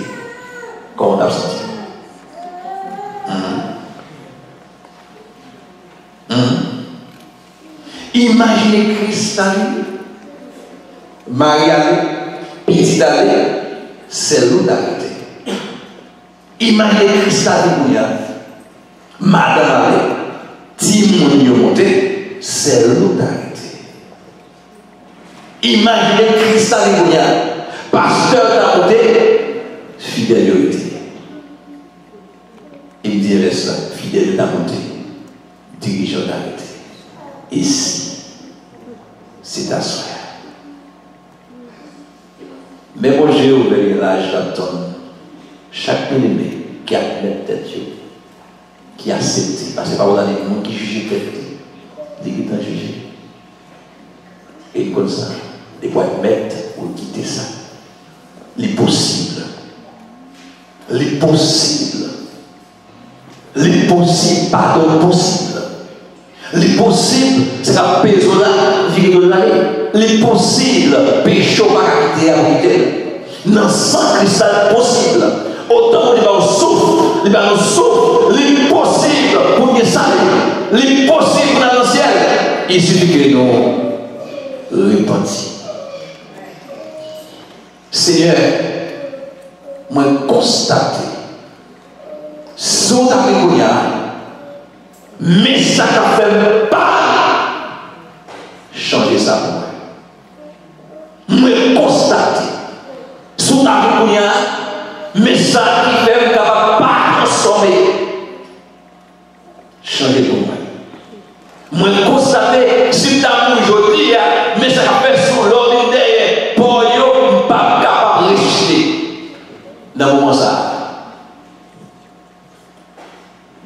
Comment tu as senti? Imaginez Christelle, Marianne, petite allée, c'est l'eau d'arrêter. Imaginez Christelle Bouya, Madame Allé, Timon monté, c'est l'eau d'arrêter. Imaginez Christelle Bouya, pasteur d'arrêter, fidélité. Il dirait ça, fidèle d'arrêter, dirigeant d'arrêter. Et si c'est à soi? Mais moi j'ai ouvert l'âge d'Anton. Chaque bien-aimé qui a mis tête, qui a accepté, parce que par exemple, il y a des gens qui jugent tête, des gens qui sont jugés. Et comme ça, ils doivent mettre ou quitter ça. L'impossible. L'impossible. L'impossible, pardon, possible. L'impossible, c'est la personne qui vient de l'année. L'impossible, péché ou pas quitter à quitter. Dans sans cristal possible. Autant que nous souffrons, nous souffrons, l'impossible pour nous saluer, l'impossible dans le ciel. Il suffit que nous repentions. Seigneur, moi constate, sous ta réunion, mais ça ne fait pas changer ça pour moi. Moi constate, sous ta réunion, mais ça qui fait ne va pas transformer. Changer pour moi. Moi, constater, si tu as aujourd'hui, mais ça fait sur l'ordre derrière, pour yo, pas capable de résister. Dans le moment ça.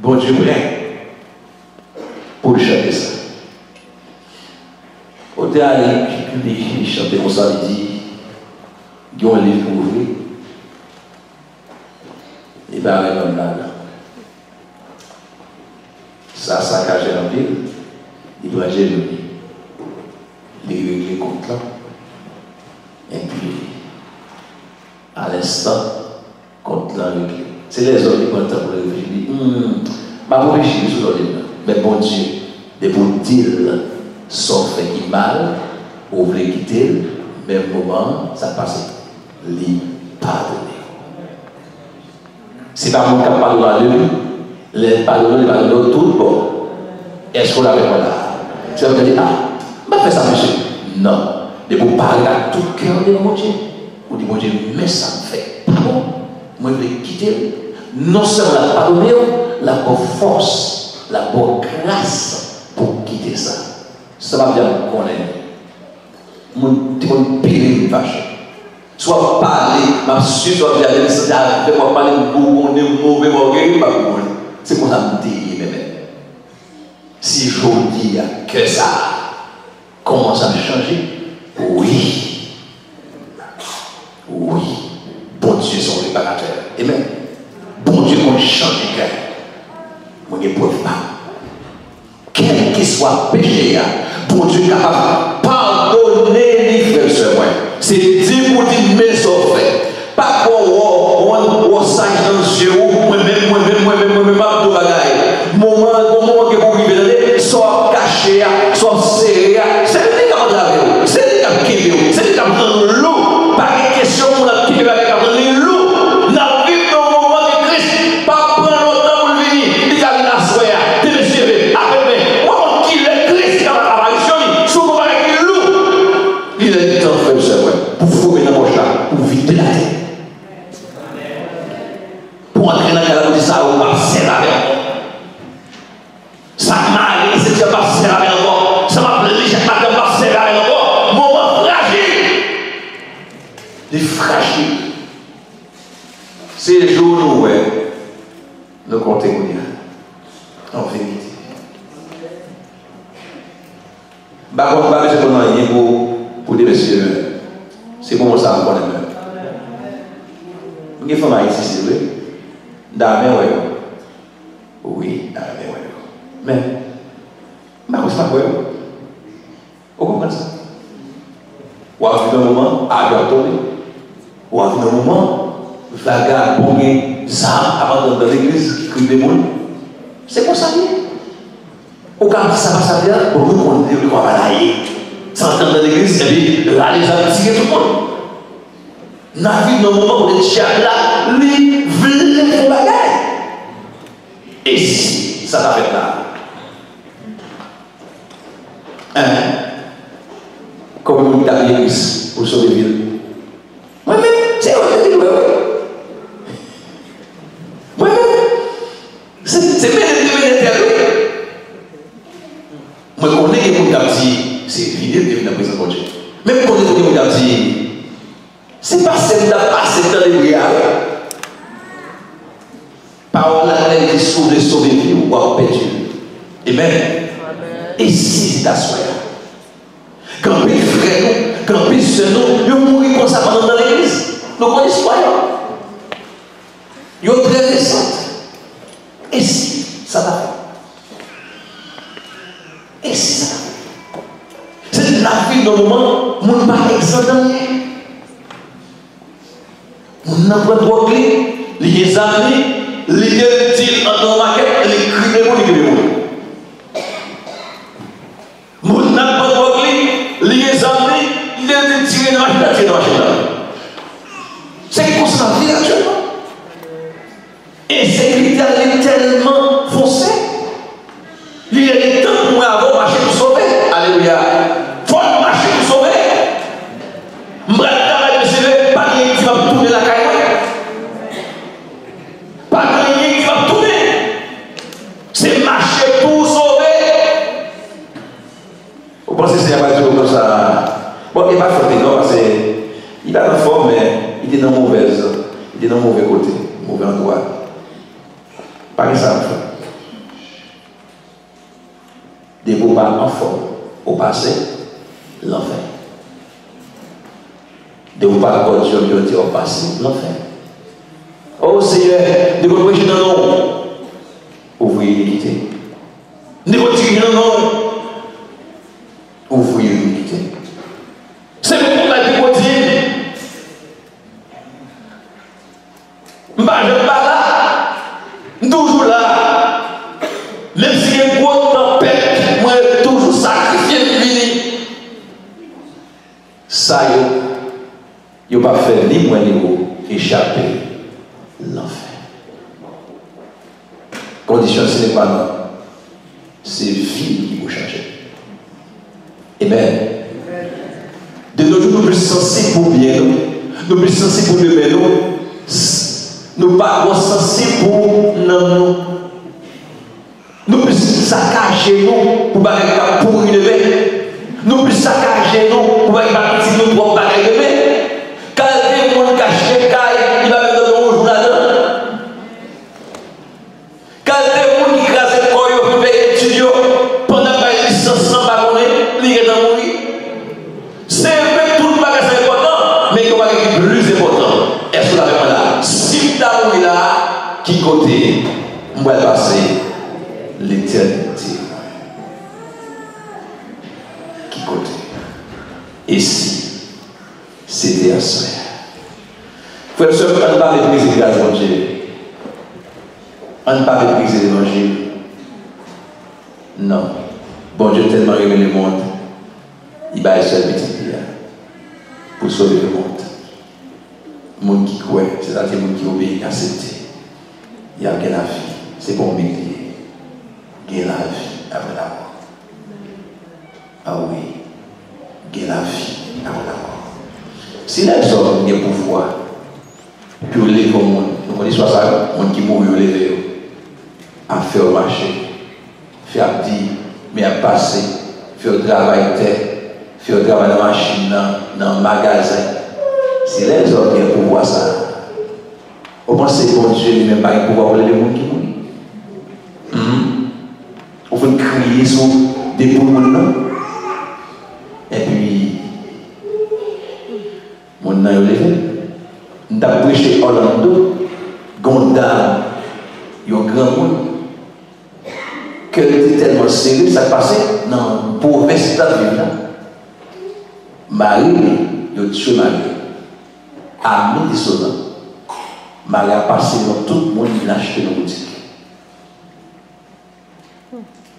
Bon Dieu, prêt pour chanter ça. Au théâtre, j'ai chanté comme ça, il dit, il y a un livre pour ouvrir. Il va arriver comme là. Ça saccage en pile. Il doit gérer les régler contre là. Et puis, à l'instant, contre là, c'est les hommes qui comptent pour le réfléchir. Ma pour réfléchir sur l'ordre. Mais bon Dieu, de pour dire, sauf fait qui mal, ou voulez quitter, même moment, ça passe. Les pardonner. C'est pas mon cas de pardonner, les pardonner, tout bon. Est-ce qu'on l'avait pas là? Tu vas me dire, ah, je vais faire ça, monsieur. Non. De vous parler à tout cœur de mon Dieu. Vous dites, mon Dieu, mais ça me fait pardon. Moi, je vais quitter. Non seulement la pardonner, la bonne force, la bonne grâce pour quitter ça. Ça va bien connaître. Mon petit péril vache. Soit parler, ma suite, soit bien aller, c'est moi parler de mauvais orgueil, c'est pour ça que je dis, si je dis que ça commence à changer, oui. Oui. Bon Dieu, son réparateur. Amen. Bon Dieu, qu'on change de cœur. Moi, je ne peux pas. Quel que soit péché, bon Dieu est capable de pardonner les frères et sœurs. C'est dire pour dire, mais ça fait. Pas pour on sage dans le yeux, moi-même, tout bagaille. Moment que vous vivez, soit caché, soit serré, c'est lui qui a lavé, c'est lui qui a kiffé, c'est lui qui a pris l'eau. Pas de question, on a kiffé avec l'eau. N'a vivre dans le moment de Christ, pas prendre longtemps pour venir, il a la soie, il est serré, après, moi, qui est Christ dans la apparition, souvent avec l'eau. Il est temps, frère, c'est pour fouiller dans le chat, pour vider la tête. Pour entrer dans la vie, ça va passer avec moi. Ça m'a dit, c'est pas passer avec moi. Ça m'a plaisir, c'est pas passer avec moi. Moment fragile. Des fragiles. C'est le jour où nous comptons en vérité. Par contre, je ne sais pas pour dire, messieurs, c'est bon ça encore les mêmes. Vous avez fait ici, c'est vrai. D'ailleurs, oui, d'ailleurs. Mais, je ne sais pas quoi. Vous comprenez ça? Ou à un moment, à tourner. Ou à un moment, vagabonder, ça, avant dans l'église, qui crie des mots. C'est pour ça. Au cas où ça va s'arrêter, pour nous, on va balayer. Ça entend dans l'église, et puis là, les gens tirent tout le monde. Nous vivons dans un moment où les chiens là, les veulent faire bagaille. Et si ça s'arrête là, comme nous avons l'église pour sauver la ville. Moi-même, c'est vrai, moi-même, c'est bien de moi, je connais que mon dit, c'est évident de venir dans la présence de Dieu. Même quand on dit, c'est pas celle là passer dans les prières. Parole là, qui sauve les vies ou pas perdu. Amen. Et si c'est à soi. Quand les frères, quand les sœurs, ils mourent comme ça pendant dans l'église. Nous connaissons pas. Ils sont très récents. Et si ça va faire? Et si ça va faire? C'est la vie dans le moment où on n'a pas exemple. On n'a pas de droit les amis, les deals en maquette, les criminels. On n'a pas de droit les amis, les tirer dans la machine. C'est comme ça la vie actuellement. Et ces critères sont tellement foncés. Il y a des temps pour avoir marché pour sauver. Alléluia. Il faut marcher pour sauver. Pas de qui va tourner la caille. Pas de qui va tourner. C'est marcher pour sauver. Vous pensez que c'est un bateau comme ça? Bon, il n'est pas fort, non, parce qu'il est en forme, mais il est dans mauvaise. Il est dans le mauvais côté, mauvais endroit. Par exemple, des beaux pas en forme, au passé, l'enfer. Des beaux pas encore Dieu dit au passé, l'enfer. Oh Seigneur, de votre péché dans l'eau, ouvrez l'iniquité. De votre péché dans l'eau, ouvrez l'iniquité. C'est pour la vie quotidienne. Je ne suis pas là, toujours là. Même si il y a une grosse tempête, moi toujours sacrifié de vie. Ça, il n'y a pas fait ni moi ni vous échapper l'enfer. Condition, ce n'est pas non. C'est vie qui vous changer. Amen. De nos jours, nous sommes censés pour bien, nous sommes censés pour le bien, nous ne pas censés pour nous. Nous sommes saccager nous pour ne pour une lever. Nous sommes saccager nous pour ne pas nous pour bagaille de lever. Quand côté on va passer l'éternité? Qui côté? Et si c'était à ça? Frère, ce qu'on ne pas mépriser grâce à Dieu. On ne pas mépriser l'évangile. Non. Bon Dieu tellement aimé le monde, il va être seul petit prière pour sauver le monde. Le monde qui croit, c'est-à-dire le monde qui obéit, qui accepte. Il y a la vie. C'est pour m'aider. Il y a la vie après la mort. Ah oui. Il y a la vie après la mort. Si les hommes ont des pouvoirs, puis on lève au monde, on dit soit ça, le monde qui mourut, on lève à faire marcher, faire dire, mais à passer, faire le travail faire le travail dans la machine, dans le magasin. Si les hommes ont des pouvoirs, ça, on pense que bon Dieu lui-même pas de pouvoir pour les gens qui mourent. On veut crier sur des pouvoirs. Et puis, mon nom est levé. Nous avons prêché Orlando, Gondam, il y a un grand monde. Que c'était tellement sérieux, ça passait dans le pauvre stade là. Marie, il a tué Marie. À midi sonnant. Marie a passé dans tout le monde, il a acheté nos boutiques.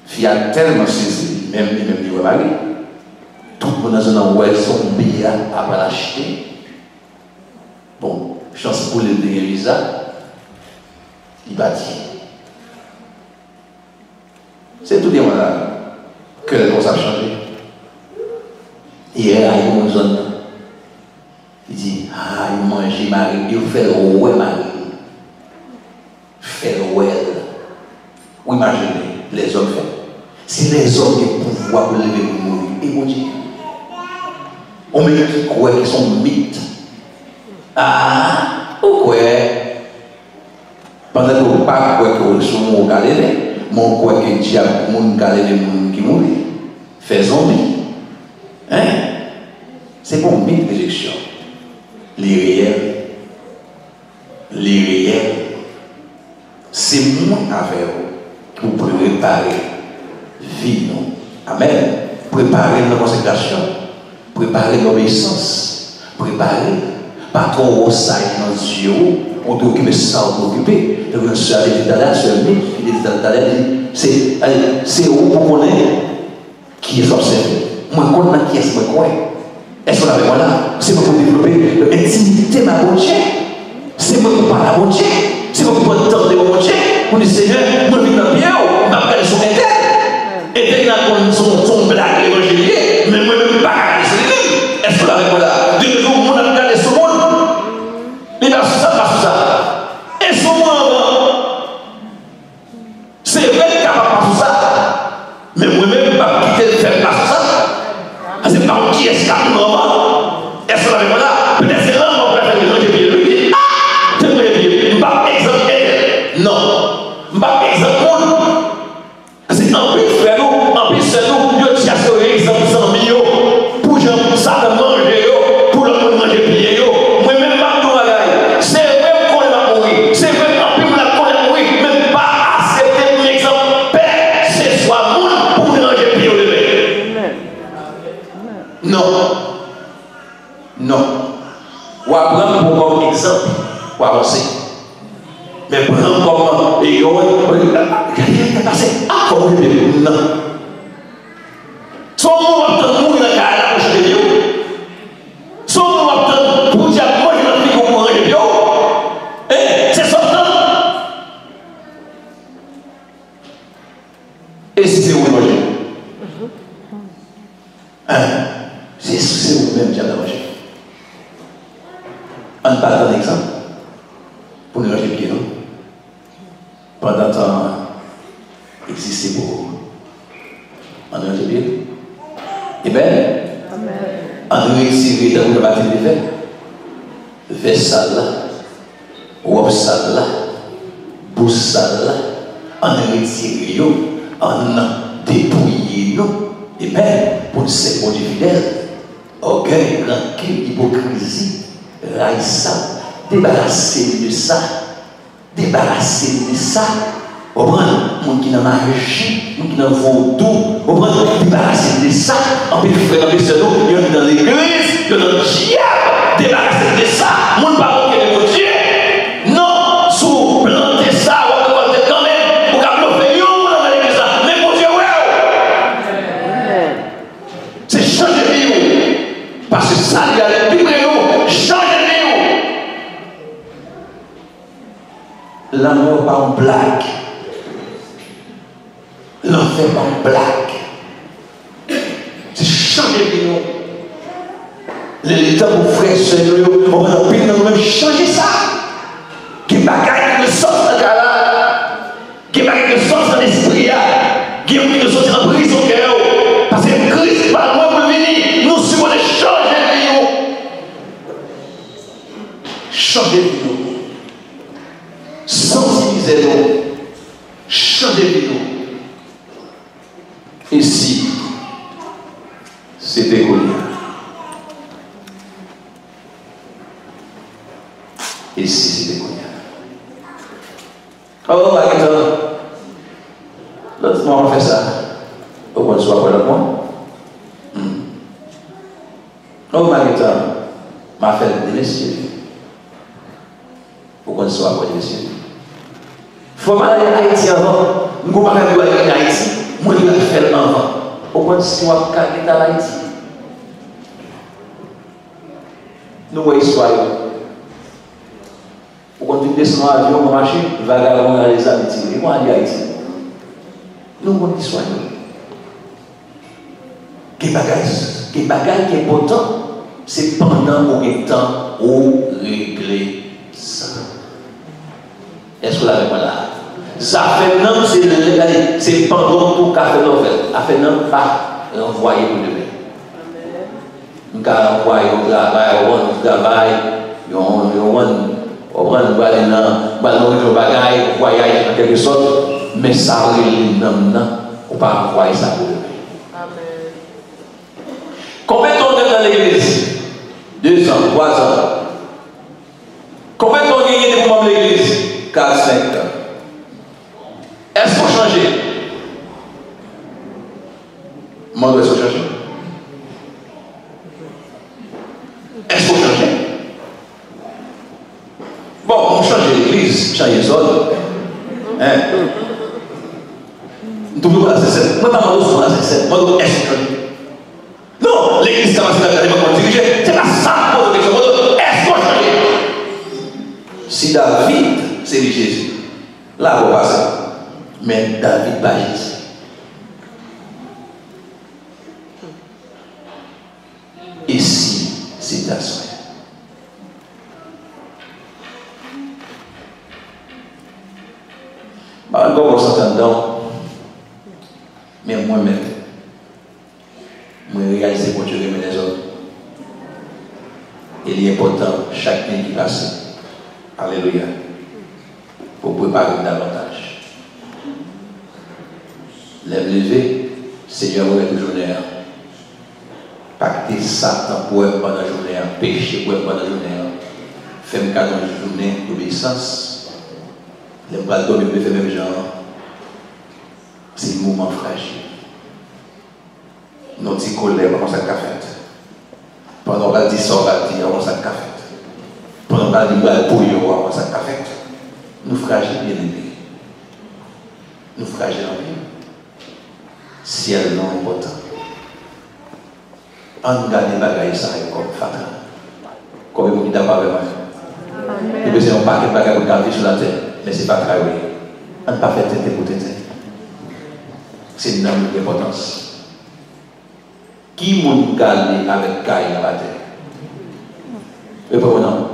Fille a tellement saisi, même dit Marie. Tout le monde dans un endroit où son billet à l'acheter. Bon, chance pour le visa, il va dire. C'est tout des là que les choses ont changé. Hier, il y a une zone. Il dit, ah, il mange Marie, il fait le ouais Marie. Fait le ouais. Vous imaginez, les hommes font. Si les hommes ont le pouvoir pour lever le mourir, et vous dites, on met qui croient qu'ils sont mythes. Ah, pourquoi? Pendant que vous ne pas croire que sont mon galéré, mon croit que le diable, mon galéré, mon qui mourit, fait zombie. Hein? C'est pour mythe réjection. Les réels, c'est moi avec vous pour préparer vie. Amen. Préparer la consécration, préparer l'obéissance, préparer. Pas trop au sail dans les yeux, on doit occuper ça, on doit occuper. Le soeur dit tout à l'heure, il dit tout à l'heure, c'est où pour connaître qui est sorcier. Moi, je connais qui est-ce que je crois. Est-ce qu'on l'avait moi là? C'est pour développer l'intimité de ma bonne Dieu. C'est pour parler à mon Dieu. C'est pour entendre mon Dieu. Pour dire, Seigneur, moi, je vis dans le bien, je m'appelle son interne. Et dès que son blague évangélique, mais moi-même, pas regarder sur lui. Est-ce qu'on l'avait moi là? De jour, on a regardé sur moi. Il va sous ça, pas sous ça. Et son moment, c'est vrai qu'il n'y a pas sous ça. Mais moi-même, pas quitter le faire pas sous ça. C'est pas qui est-ce qu'il y a un moment. Est-ce qu'on avait là? Peut-être c'est là qu'on préfère que j'ai payé lui. Ah! C'est vrai, je ne pas exemple. Non. Pas exemple. C'est un peu frère nous, un peu seul nous, je tiens sur exemple 100 millions. Pour ça de manger, pour le monde manger payer. Moi-même, pas tout bagaille. C'est vrai qu'on l'a mourir. C'est vrai qu'en plus, qu'on l'a mourir. Même pas accepter mon exemple. Père, c'est soit monde pour manger payer. Non. Non. Ou apprendre pour comme exemple, pour avancer. Mais prendre comme et qu'est-ce qui est passé? Ah, comment il non. Son mot attend mourir dans la carrière de Dieu. Son mot attend pour dire moi je ne fais pas de Dieu. C'est sortant. Et si c'est vous manger? C'est vous-même qui avez mangé. On ne parle pas d'un exemple pour nous manger pied, non? Pendant temps, exister pour on manger pied. Eh bien, on réussit dans le bâtiment de verre. Verre sale là, robe sale là, bouche sale là, on retire, on dépouille, eh bien, pour le second du fidèle, orgueil, rancune, hypocrisie, raille ça, débarrasser de ça, débarrasser de ça. On prend monde qui n'a magie, monde qui n'a vaudou, on prend débarrasser de ça. En plus, frère, en plus, il y a dans l'église, il y a dans le diable, débarrasser de ça. Monde pas bon que le Dieu. Non, sous planter ça, on va planter quand même, pour qu'on le fasse dans l'église. Mais mon Dieu, ouais. C'est changer de vie. Parce que ça, il y a les pibres, changer de vie. L'amour pas en blague. L'enfer pas en blague. C'est changer de vie. L'état pour frère, on va nous-mêmes changer ça. Qui bagaille le sens dans le cas, qui bagaille le sens dans l'esprit, qui ont mis le sens en prison. Parce que Christ par moi pour venir, nous sommes changer de vie. Changer de vie. Sensibiliser nous. Changer de vie. Et si c'était Goliath? Et si c'était Goliath? Oh, Marguerite, l'autre mois on fait ça. Au point de soit pour le point. Oh, Marguerite, m'a fait des messieurs. Au point de soit pour les messieurs. Il faut aller en Haïti avant. Nous ne pouvons pas aller en Haïti. Moi, je vais faire avant. Au point de soit quand il est en Haïti. Nous voyons l'histoire. Quand tu descends en avion, on marche, il va regarder les habitudes. Et moi, je dis Haïti. Nous voyons l'histoire. Quel bagage qui est important, c'est pendant un temps où régler ça. Est-ce que vous l'avez là? Ça fait non, c'est pendant tout café d'offert. Ça fait non, pas renvoyer pour demain. Nous avons envoyé au travail, on prend le ballon de bagaille, voyage en quelque sorte, mais ça ne on ne pas envoyer ça pour demain. Combien de temps on est dans l'église? 2 ans, 3 ans. Combien de temps on est dans l'église? 4, 5 ans. Est-ce qu'on change? Moi, est-ce qu'on change? Est-ce qu'on change? Bon, on change l'église, change les autres. Hein? Tout le monde a c'est moi, pas mal c'est moi, est-ce qu'on change? Non, l'église commence à être dirigée. C'est pas ça pour question. Est-ce qu'on change? Si David, c'est Jésus, là, on va passer. Mais David pas Jésus. Et si c'est ta soeur? Encore on s'entend dedans, mais moi-même, je réalise pour Dieu les autres. Il est important, chaque nuit qui passe, alléluia, pour préparer davantage. Lève-lever, Seigneur, vous êtes journée. Pacter Satan pour être pendant la journée, péché pour être pendant la journée. Fais-moi cadeau de journée d'obéissance. Les bras de me fait même genre. C'est un moment fragile. Nos petits collègues, on s'est fait. Pendant qu'on dit ça, on va dire, on s'est fait. Pendant qu'on dit, pour eux, on s'est fait. Nous fragiles bien aimés. Nous fragiles en vie. Ciel non important. On garde les bagages ça comme fatal. Comme vous dites d'abord avec moi. Nous besoin pas de bagages pour garder sur la terre, mais ce n'est pas travailler. On ne peut pas faire tête pour tête. C'est une importance. Qui m'a gardé avec Caïn dans la terre? Et pour non.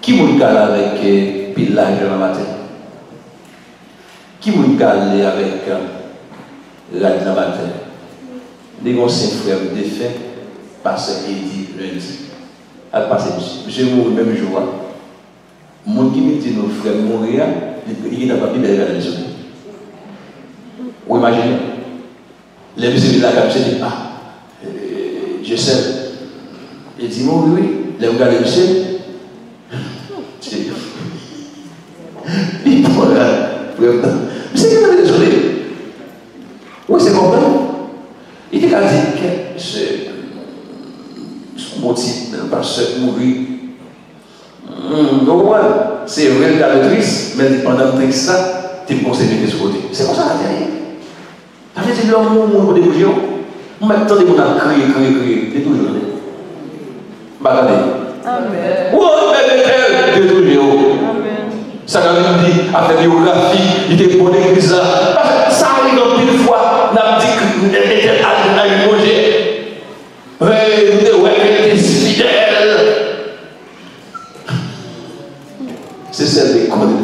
Qui m'a gardé avec Pilage dans la terre? Qui m'a gardé avec Rad dans la terre? Les conseils frères défaits parce qu'il dit lundi. À passer, monsieur mouru le même jour. Mon qui me dit nos frères mourir, il n'a pas pu regarder les choses. Vous imaginez? Les visibles de la camisée disent ah, je sais. Il dit oui, oui. Les regards de monsieur. C'est que vous désolé. Oui, c'est comme ça. Il était dit que son motif, le pasteur mourir. Donc, c'est vrai, la triste, mais pendant que ça, tu me conseilles de ce côté. C'est comme ça, la dernière. Ça veut dire que l'homme est débouché. Maintenant, on a crié. C'est toujours. Amen. Oui, mais débouché. Ça quand même dit, avec biographie, il était bon église là. Parce que ça arrive en pile fois, on a dit que était à une manger. Oui, elle était fidèle. C'est celle des codes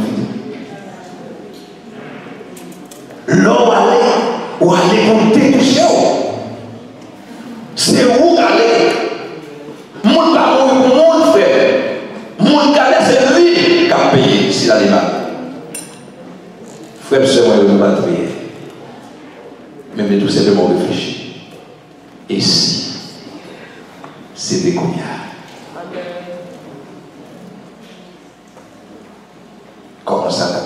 fidèle. L'homme allait, ou allait pour déboucher. C'est où aller? Mon parent, mon frère, mon galère, c'est lui qui a payé s'il a des mal. Frère, c'est moi, je ne vais pas prier. Mais tout simplement réfléchir. Et si c'était combien? Comment ça va?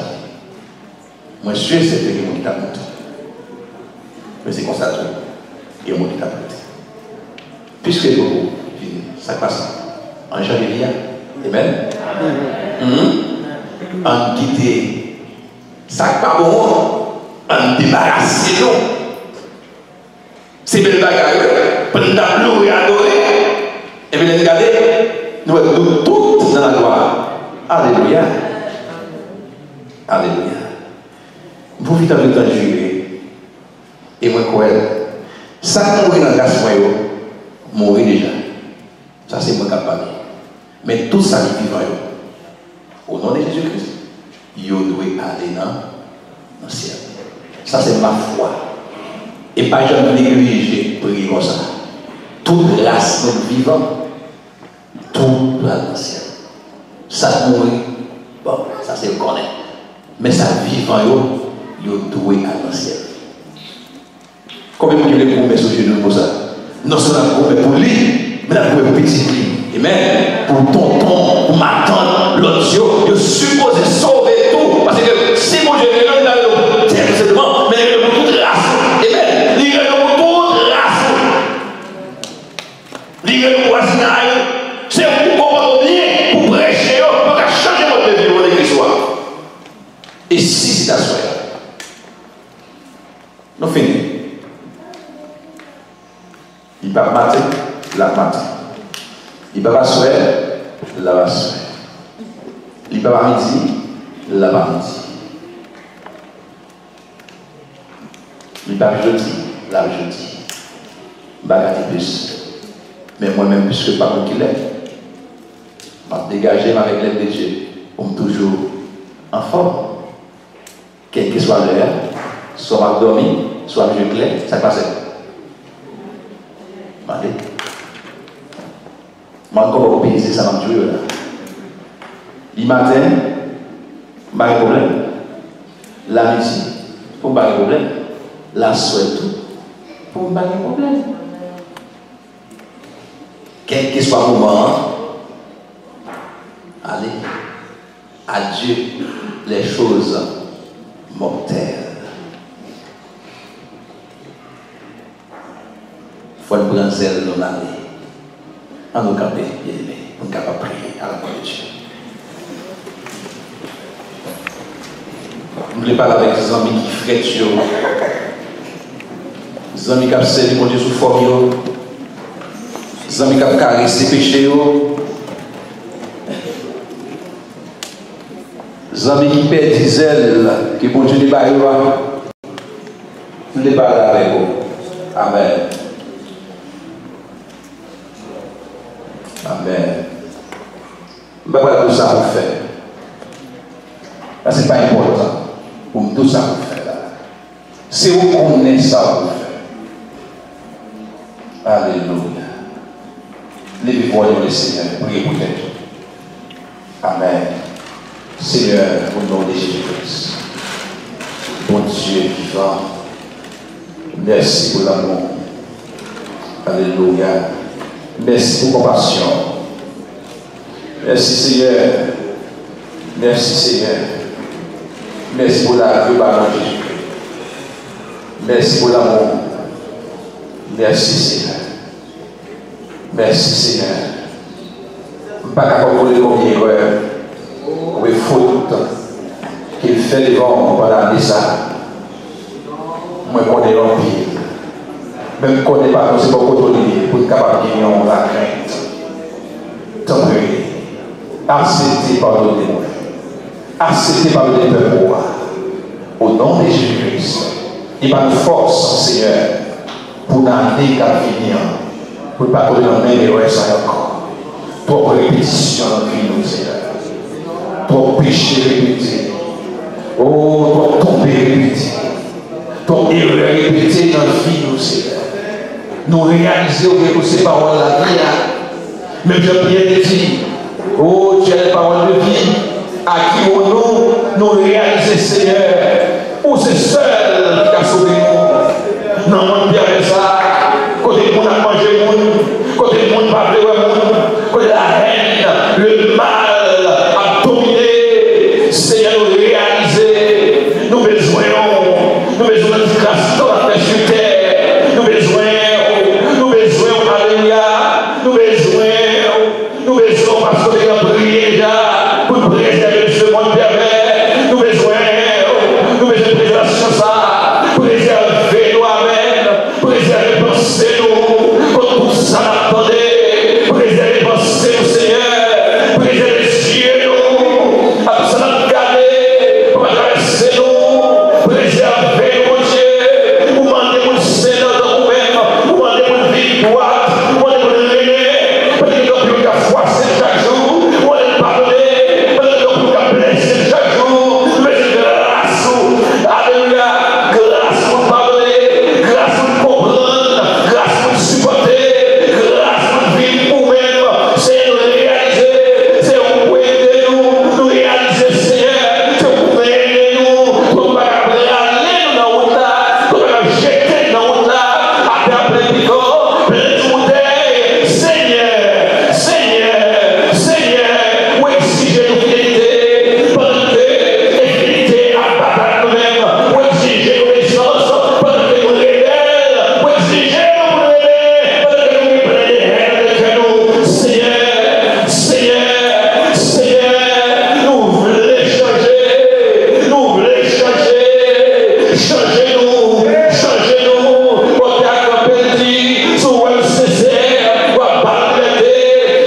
Moi, je suis certain que mon qui t'a monté. Mais c'est constaté. Et mon qui t'a monté. Puisque beaucoup, ça passe en janvier. Amen. En quitter. Ça pas bon. En débarrasser nous. C'est belle bagarre. Pendant nous et adorer. Et bien regardez, nous sommes tous dans la gloire. Alléluia. Alléluia. Vous vivez avec un juillet. Et moi, quoi? Ça mourir dans la grâce, mourir déjà. Ça, c'est moi qui parle. Mais tout ça, il vivant. Au nom de Jésus-Christ, il doit aller dans le ciel. Ça, c'est ma foi. Et pas jamais négliger prier comme ça. Toute race de vivant, tout doit aller dans le ciel. Ça mourir, bon, ça c'est le connaître. Mais ça vivant, il doit aller dans le ciel. Combien de gens ont mis sur genoux pour ça? Non seulement pour lui, mais pour petit lui. Amen. Pour tonton, pour ma tante, l'autre Dieu, je suppose sauver tout. Parce que si mon Dieu est là, il a le seulement, mais il est pour toute race. Amen. Il est pour toute race. Il est pour voisinage. C'est pour comprendre bien, pour prêcher, pour changer votre vie, votre église. Et si c'est ta soeur, nous finissons. Il va mater, la mater. Il va soir, la va soir. Il va midi, la va midi. Il va jeudi, la jeudi. Il va gagner plus. Mais moi-même, puisque pas qu'il est, je vais dégager avec l'aide de Dieu pour toujours en forme. Quel que soit l'heure, soit je dormir, soit je clair, ça passe. Allez. Moi, comment vous paysez ça dans le là? Le matin, pas de problème. La midi, pas de problème. La soirée, tout, pas de problème. Quel que soit le moment, allez, adieu les choses mortelles. Il faut le prendre zèle dans l'année. On nous capable bien aimé, on est capable de prier à la voix de Dieu. Je ne voulais pas avec des amis qui frètent, des amis qui ont servi mon Dieu sous forme, des amis qui ont caressé péché, des amis qui perdent des ailes, qui bon Dieu n'est pas là. Je ne voulais pas avec vous. Amen. Amen. Je ne vais pas tout ça pour faire. Ce n'est pas important. Pour tout ça pour faire. C'est où qu'on est ça pour faire. Alléluia. Levez-vous le Seigneur. Priez pour elle. Amen. Seigneur, au nom de Jésus-Christ. Bon Dieu vivant. Merci pour l'amour. Alléluia. Merci pour compassion. Merci Seigneur. Merci Seigneur. Merci pour la vie par Jésus. Merci pour l'amour. Merci Seigneur. Merci Seigneur. Je ne sais pas comment combien d'erreurs, combien de fautes qu'il fait devant pendant ça. Moi, je connais l'empire. Même si je ne connais pas, je ne sais pas contrôler pour être capable de gagner la crainte. Tant pis. Acceptez, pardonnez-moi. Acceptez, pardonnez-moi. Au nom de Jésus-Christ. Et par force, Seigneur, pour l'année qui va venir, pour ne pas donner la même erreur ça encore. Trop répétition dans la vie, Seigneur. Trop péché répété. Oh, trop tomber répété. Trop erreur répétée dans la vie, Seigneur. Nous réalisons que ces paroles la vie, même Jean-Pierre dit, oh, tu as les paroles de vie, à qui au nom nous réalisons, Seigneur, où c'est seul qui a sauvé nous. Non, on bien ça, côté le monde a mangé le monde, côté le monde va faire le monde, côté la haine, le mal a dominé, Seigneur, nous réaliser, nous besoin de grâce dans la terre sur terre, nous besoin, alléluia, nous besoin, parce que nous avons prié déjà, pour préserver ce monde pervers, nous besoin de préservation ça, préserver nous-mêmes, préserver pensée nous, contre tout ça attendez, préserver pensée nous Seigneur, préserver Dieu nous, à tout ça garder, pour traverser nous, préserver nous mon Dieu, vous demandez mon Seigneur dans vous-même, vous demandez mon victoire, vous demandez mon régner, parce que nous avons la foi c'est chaque jour, vous allez pardonner, parce que nous avons blesser chaque jour, mais grâce, alléluia, grâce pour pardonner, grâce pour comprendre, grâce pour supporter, grâce pour vivre pour nous-mêmes, c'est nous réaliser, c'est vous aider nous réaliser, Seigneur, c'est vous aider nous, pour ne pas aller dans la route là, pour ne pas jeter dans la route là, après plein de corps, plein de bouteilles, Seigneur, Seigneur, Seigneur, où exiger nos fidélité, bonté, fidélité à battre nous-mêmes, où exiger nos naissances, bonté nous rebelles, où exiger nos rebelles, bonté nous rebelles, que nous, Seigneur, Seigneur, Seigneur, nous voulons changer, changez-nous, pour qu'à petit, sous un Césaire, pour battre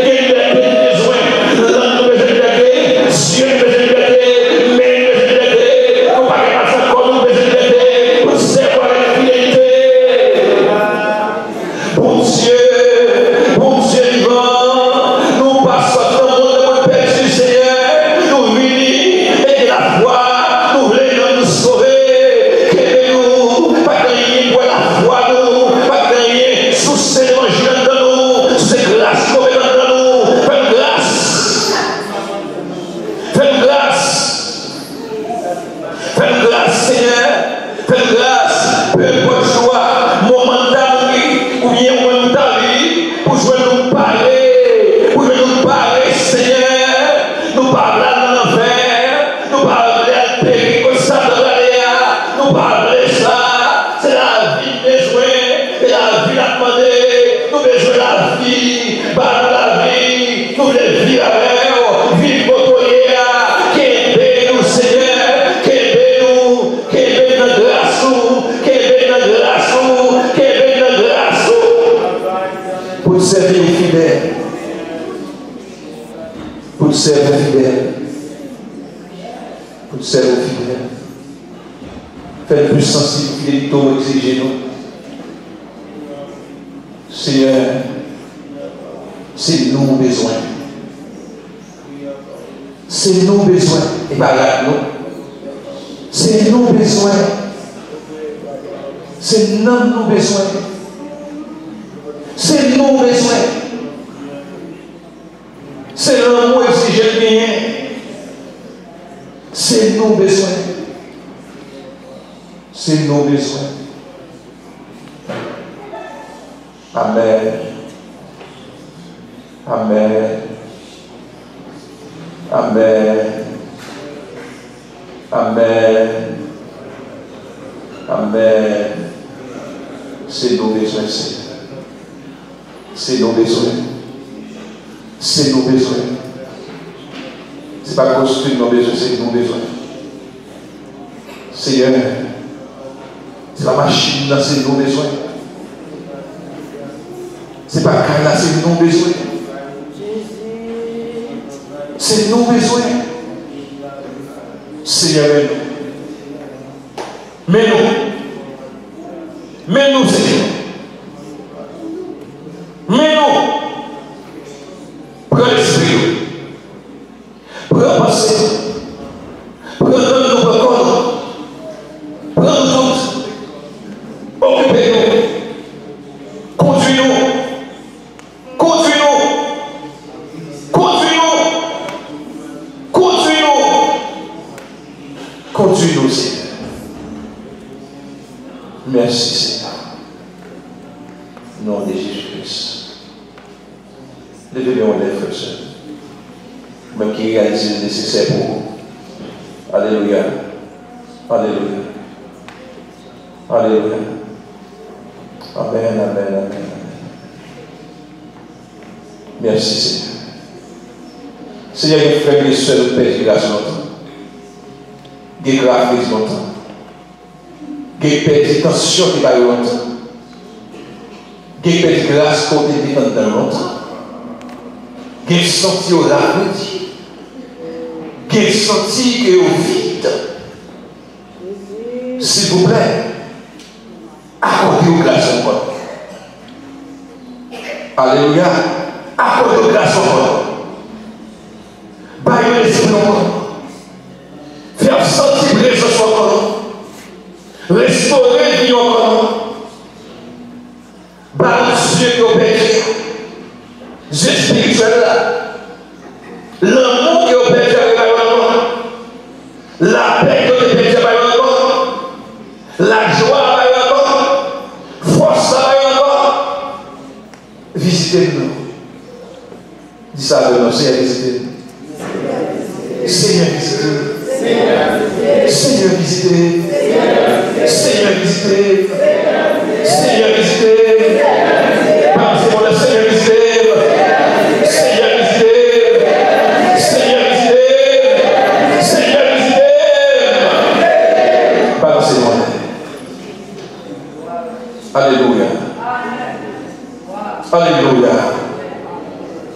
il y a besoin, l'homme de liberté, Dieu de liberté, mais de liberté, nous pas passer comme nous de liberté, pour servir la fidélité. Bon Dieu vivant, nous passons dans le monde perdu, Seigneur, nous venons et de la foi, nous voulons nous sauver, que nous, pas gagner pour la foi, nous, pas gagner sous ces évangiles dans nous, sous ces grâces qu'on met dans nous, fais grâce, Seigneur, fais grâce, peu importe choix, momentan, ou bien momentan, pour jouer nous parler, Seigneur, nous parler dans l'enfer, nous parler à périr comme ça dans l'aléa, nous parler ça, c'est la vie besoin, et la vie a demandé, nous besoin de la vie, par la vie, nous voulons vivre avec, vivre pour toi, qui est nous, Seigneur, qui est notre grâce, pour te servir fidèle, pour te servir fidèle, faites plus sensible fidélité exiger nous. Seigneur, c'est nous besoin. C'est nous besoin. Et pas là, nous. C'est nous besoin. C'est nous besoin. C'est nous besoin. C'est l'amour exigé de bien. C'est nos besoins. C'est nos besoins. Amen. Amen. Amen. Amen. Amen. C'est nos besoins, Seigneur. C'est nos besoins. C'est nos besoins. Ce n'est pas construire nos besoins, c'est nos besoins. Seigneur, c'est la machine là, c'est nos besoins. C'est pas qu'elle là, c'est nos besoins. C'est nos besoins. Seigneur, mais nous, Seigneur. Mais nous, prends l'esprit, prends la pensée, prends nous corps, prends nous tous, occupez-nous, conduis-nous, Seigneur. Merci, Seigneur. Au nom de Jésus-Christ. Levez-nous les frères, sœurs. Même qui réalise le nécessaire pour vous. Alléluia. Alléluia. Alléluia. Amen, amen, amen. Merci, Seigneur. Seigneur, les frères et les sœurs, nous perdons grâce longtemps. Des graphismes longtemps. Des pertes tension qui va longtemps. Des pertes grâce qu'on dépend dans longtemps. Des senti au rafraîchi. Des senti que au vide. S'il vous plaît, accordez-vous grâce encore. Alléluia. Accordez-vous grâce encore. Baillez l'esprit encore. Faire sentir présence encore. Restaurer vie encore. Par Dieu qui opère. Dieu spirituel là. L'amour qui opère encore. La paix qui opère encore. La joie encore. Force encore. Visitez-nous. Dis ça à nous, Seigneur, visitez-nous. Seigneur, visitez-nous. Seigneur, visitez. Seigneur, visitez. Seigneur, visitez. Pensez pour le Seigneur, visitez. Seigneur, visitez. Seigneur, visitez. Seigneur, visitez. Pensez-moi. Alléluia. Alléluia.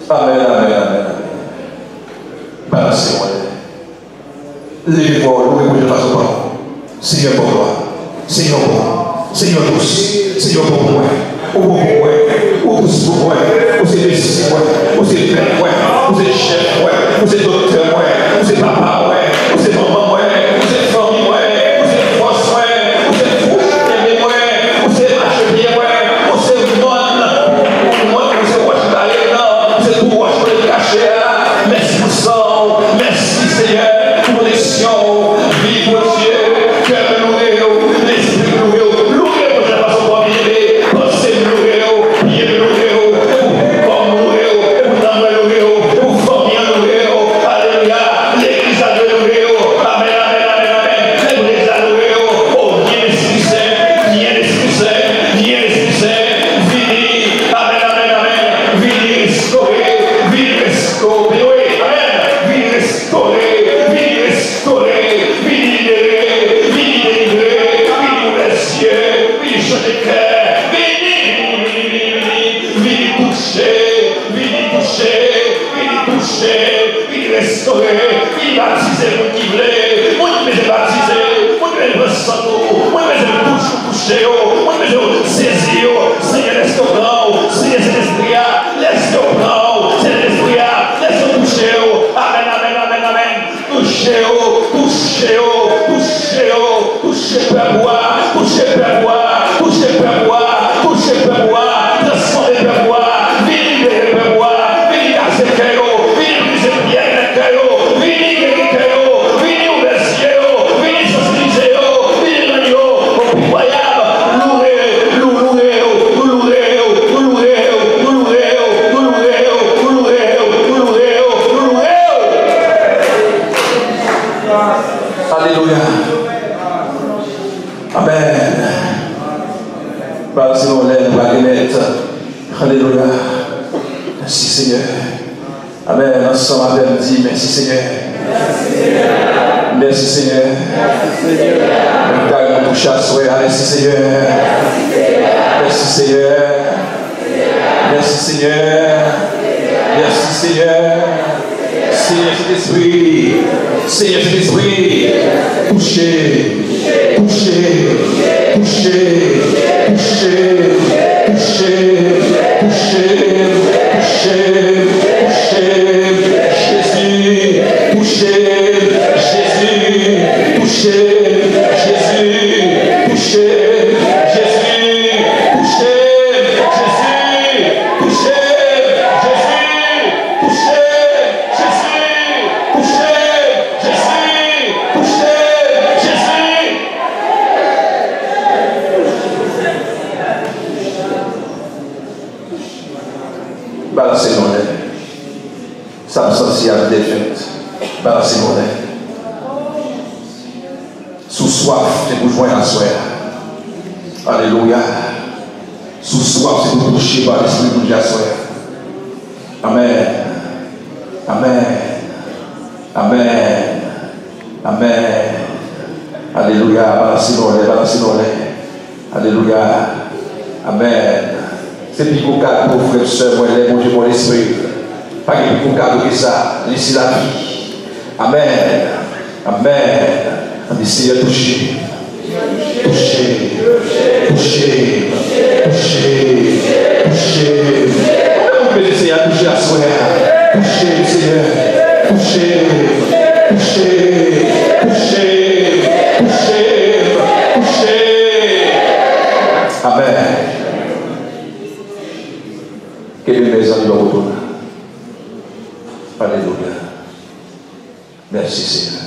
Amen, amen, amen. Pensez-moi. Levez-vous, louez pour le passeport. Seigneur pour toi. Seigneur pour moi. Seigneur tous. Seigneur pour moi. Ou pour moi. Ou tous pour moi. Ou c'est les six moi. Ou c'est le père moi. Ou c'est le chef moi. Ou c'est le docteur moi. Ou c'est papa moi. Ou c'est maman moi. Ou c'est famille moi. Ou c'est force moi. Ou c'est fouche aimé moi. Ou c'est marche bien moi. Ou c'est monde. Ou c'est watch d'aller là. Ou c'est tout watch pour le cacher là. Merci pour ça. Merci Seigneur. Connexion, vive Dieu, cœur loué, l'esprit loué, loué pour la façon pour vivre, pensée loué, pied loué, corps loué, âme loué, famille loué, alléluia, l'église a loué, amen, amen, amen, amen, l'église a loué, oh, viens l'Esprit Saint, viens l'Esprit Saint, viens l'Esprit Saint, vini, amen, amen, amen, vini restaurer, vini restaurer, amen, vini restaurer. Restaurer, vini libérer, vini délivrer, vini ouvrir les yeux, vini changer le cœur, vini toucher, vini restaurer, vini baptiser mon qui voulait, moi qui me baptiser, moi qui me ressentir, moi qui me toucher, moi qui me saisir, Seigneur restaurant, Seigneur Saint-Esprit, laisse-le prendre, Seigneur Esprit, laisse-le toucher, amen, amen, amen, amen. Touchez-vous, touchez-vous, touchez-vous, touchez Père Bois, touchez Père Bois, touchez Père Bois, touchez Père Bois, transformez Père Bois, venez libérer Père Bois, venez casser Caillot, venez briser bien les Caillot, venez guérir Caillot, venez ouvrir les yeux, venez sensibiliser, venez rendre pitoyable, louer, louer, louer, louer, louer, louer, louer, louer. Alléluia. Amen. Par Seigneur, alléluia. Merci Seigneur. Amen. Ensemble avec dit merci Seigneur. Merci Seigneur. Merci Seigneur. Merci Seigneur. Merci Seigneur. Merci Seigneur. Seigneur Saint-Esprit. Seigneur Saint-Esprit. Touchez. Touchez. Touchez. Touchez. Touchez. Touchez. Jésus, touchez, Jésus, touchez, Jésus, touchez, Jésus, touchez, Jésus, touchez, Jésus, touchez, Jésus, touchez, Jésus, touchez, Jésus. Balancez mon aile. Ça me sentit à défaite. Balancez mon aile. Sous soif, c'est pour joindre à soir. Alléluia. Sous soif, c'est pour toucher par l'esprit de Dieu à soir. Amen. Amen. Amen. Amen. Alléluia. Balancez mon aile. Balancez mon aile. Alléluia. Amen. C'est plus qu'on garde pour frères et sœurs, moi, les mon Dieu, mon esprit. Pas que qu'on garde que ça, laissez la vie. Amen. Amen. On dit Seigneur, touchez. Touchez. Touchez. Touchez. Touchez. On peut essayer à toucher à soi. Touchez, Seigneur. Touchez. Touchez. Touchez. Touchez. Touchez. Amen. Que mes amis nous retournent. Alléluia. Merci Seigneur.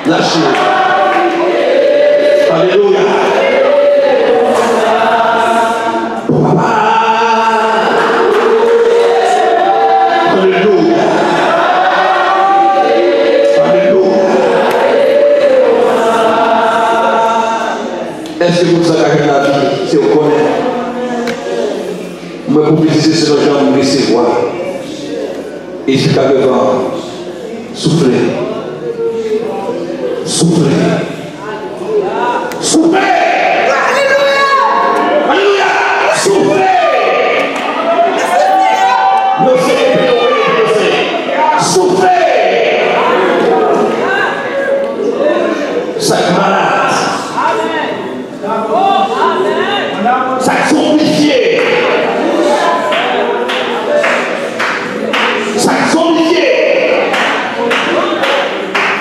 Lâchez. Alléluia. Papa. Alléluia. Alléluia. Est-ce que vous avez la vie si vous connaissez? Moi, pour visiter ce genre de recevoir. Et jusqu'à devant, soufflez. Soufflez. Soufflez. Alléluia. Alléluia. Soufflez. Soufflez. Chaque malade. Chaque zombifié. Chaque zombifié.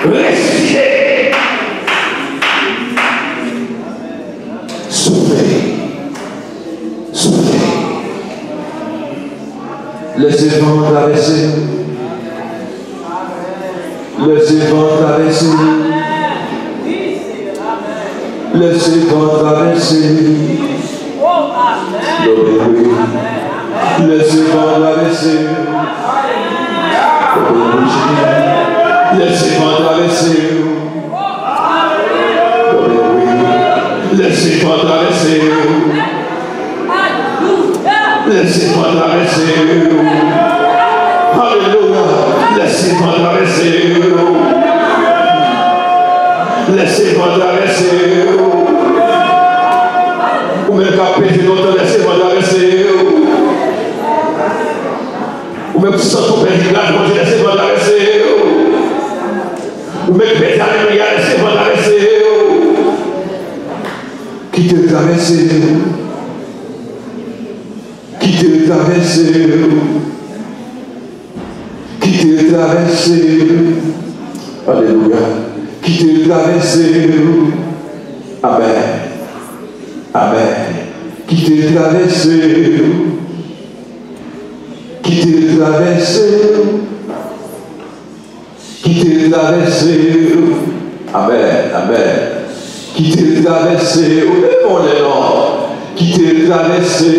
Ressuscité. Soufflez. Soufflez. Laissez vent traverser. Laissez vent traverser. Laissez vent traverser. Laissez vent traverser. Laissez vent traverser. Laissez vent traverser. Laissez vent traverser. Alléluia. Laissez vent traverser. Laissez vent traverser. Ou même qu'à péter longtemps, laissez vent traverser. Ou même si ça tombe perdu là, laissez vent traverser. Ou même péter à l'ennemi, laissez vent traverser. Quittez le traverser. Quittez le traverser. Quittez le traverser. Alléluia. Quittez le traverser. Amen. Amen. Quittez le traverser. Quittez le traverser. Quittez le traverser. Amen. Amen. Quittez le traverser. Levons les noms. Quittez le traverser.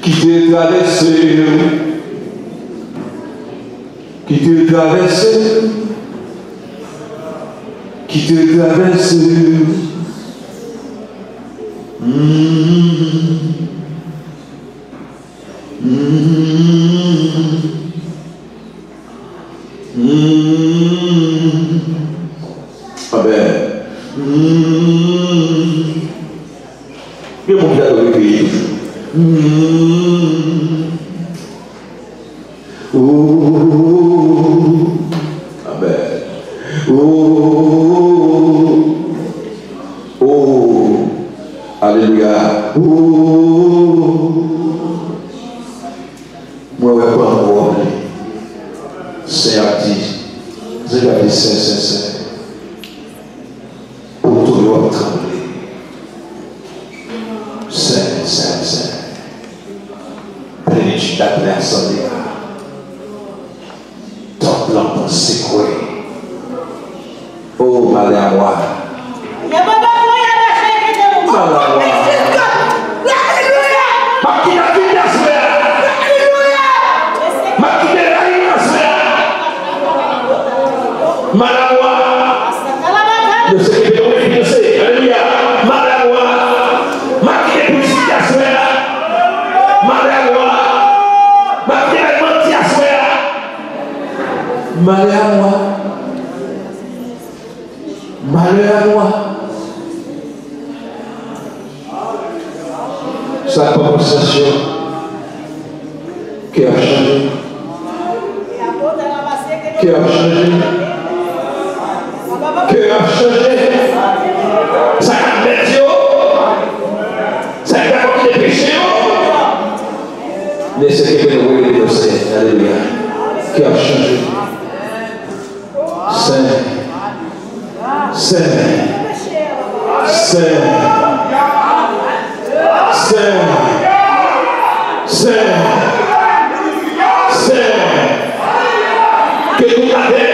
Quittez le traverser. Quittez le traverser. Quittez le traverser. Amen. Meu mundo é Cristo. Amen. Alléluia. Moi, je ne vais pas encore. C'est actif. Je vais dire c'est. Pour tout le monde trembler. C'est. Plénitude à personne. Ton plan pour secouer. Oh, malheur à moi. Malawa, de ce que vous pensez, alléluia, Malawa, marquez pour ici à soi, Malawa, marquez la menti à soi, Malawa, Malawa, sa conversation qui a changé, qui a changé. Que a changé, ça a météo, ça a des péchés, mais c'est que nous voulons dire, alléluia, qui a changé. Saint, que nous avons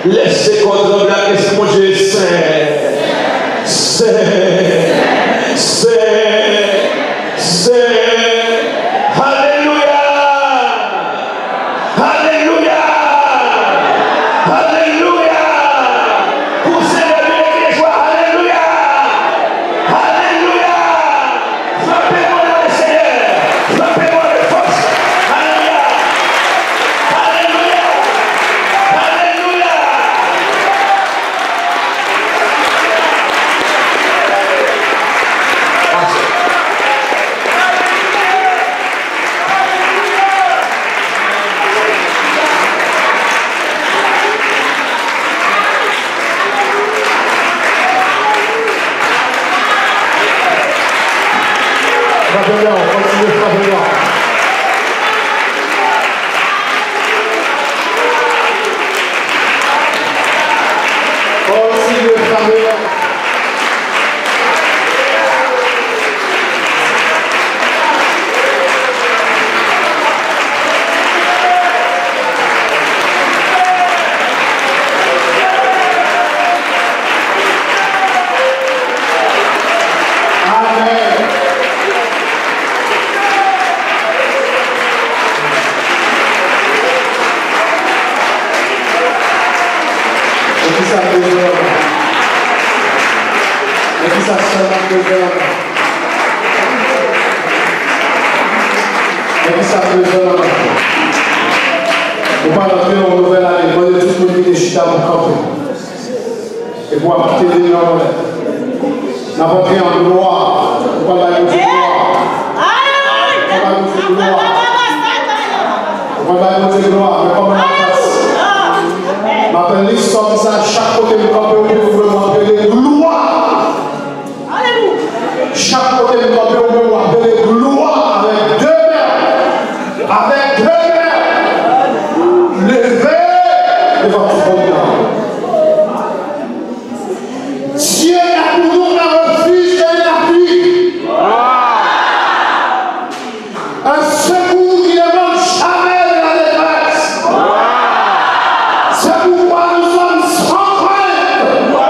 Laissez contre la question, mon Dieu, Alléluia. Alléluia. Alléluia. Poussez le Dieu des joies. Alléluia. Alléluia. Frappez-moi le Seigneur. Frappez-moi de force. Alléluia. Alléluia. Alléluia. On va rentrer dans une nouvelle année. Moi, je suis tout le monde qui chita pour camper. Et pour apporter des gens en l'air. On va rentrer en gloire. On va aller au gloire. On va aller au gloire. On va aller au gloire. Mais comme on a passe. Je m'appelle l'histoire comme ça. Chaque côté du camper, on peut m'appeler gloire. Chaque côté du camper, on peut m'appeler gloire avec deux mains. Avec deux mains. Levez devant tout le monde. Dieu a pour nous un refuge et un appui. Un secours qui ne manque jamais de la détresse. C'est pourquoi nous sommes sans crainte.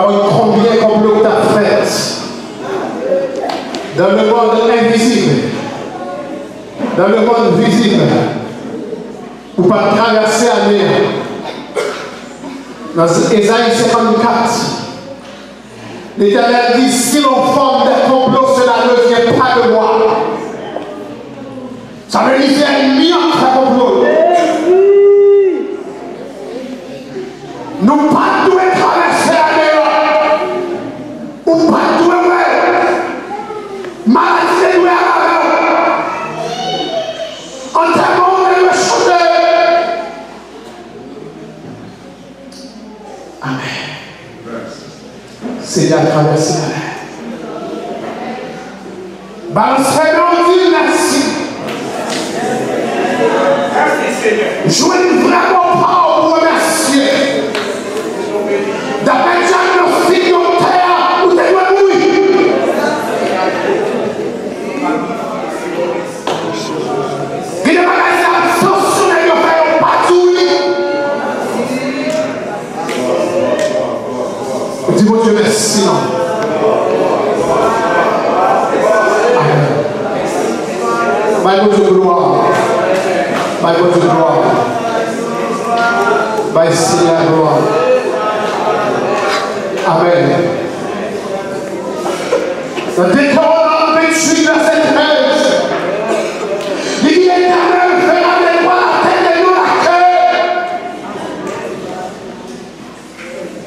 voir combien de complots tu as fait dans le monde invisible, dans le monde visible, pour ne pas traverser la mer. Dans Ésaïe 54, l'Éternel dit, si l'on forme des complots, cela ne vient pas de moi. Ça veut dire qu'il y a une mise en complot. Nous ne pouvons pas traverser la mer. Ou pas tout maladie de en termes de le changer. Amen. C'est à traverser la mer. Balsainon dit merci. Jouez vraiment pas au remercier. D'après le diagnostic de terre, vous êtes mourir. Il n'y a pas d'absence, il n'y a pas de dis mon Dieu merci. My God de gloire. My God de gloire. My Seigneur gloire. Amen. Dans Deutéronome 28, verset 13, il dit l'Éternel fera de toi la tête de nous la cœur.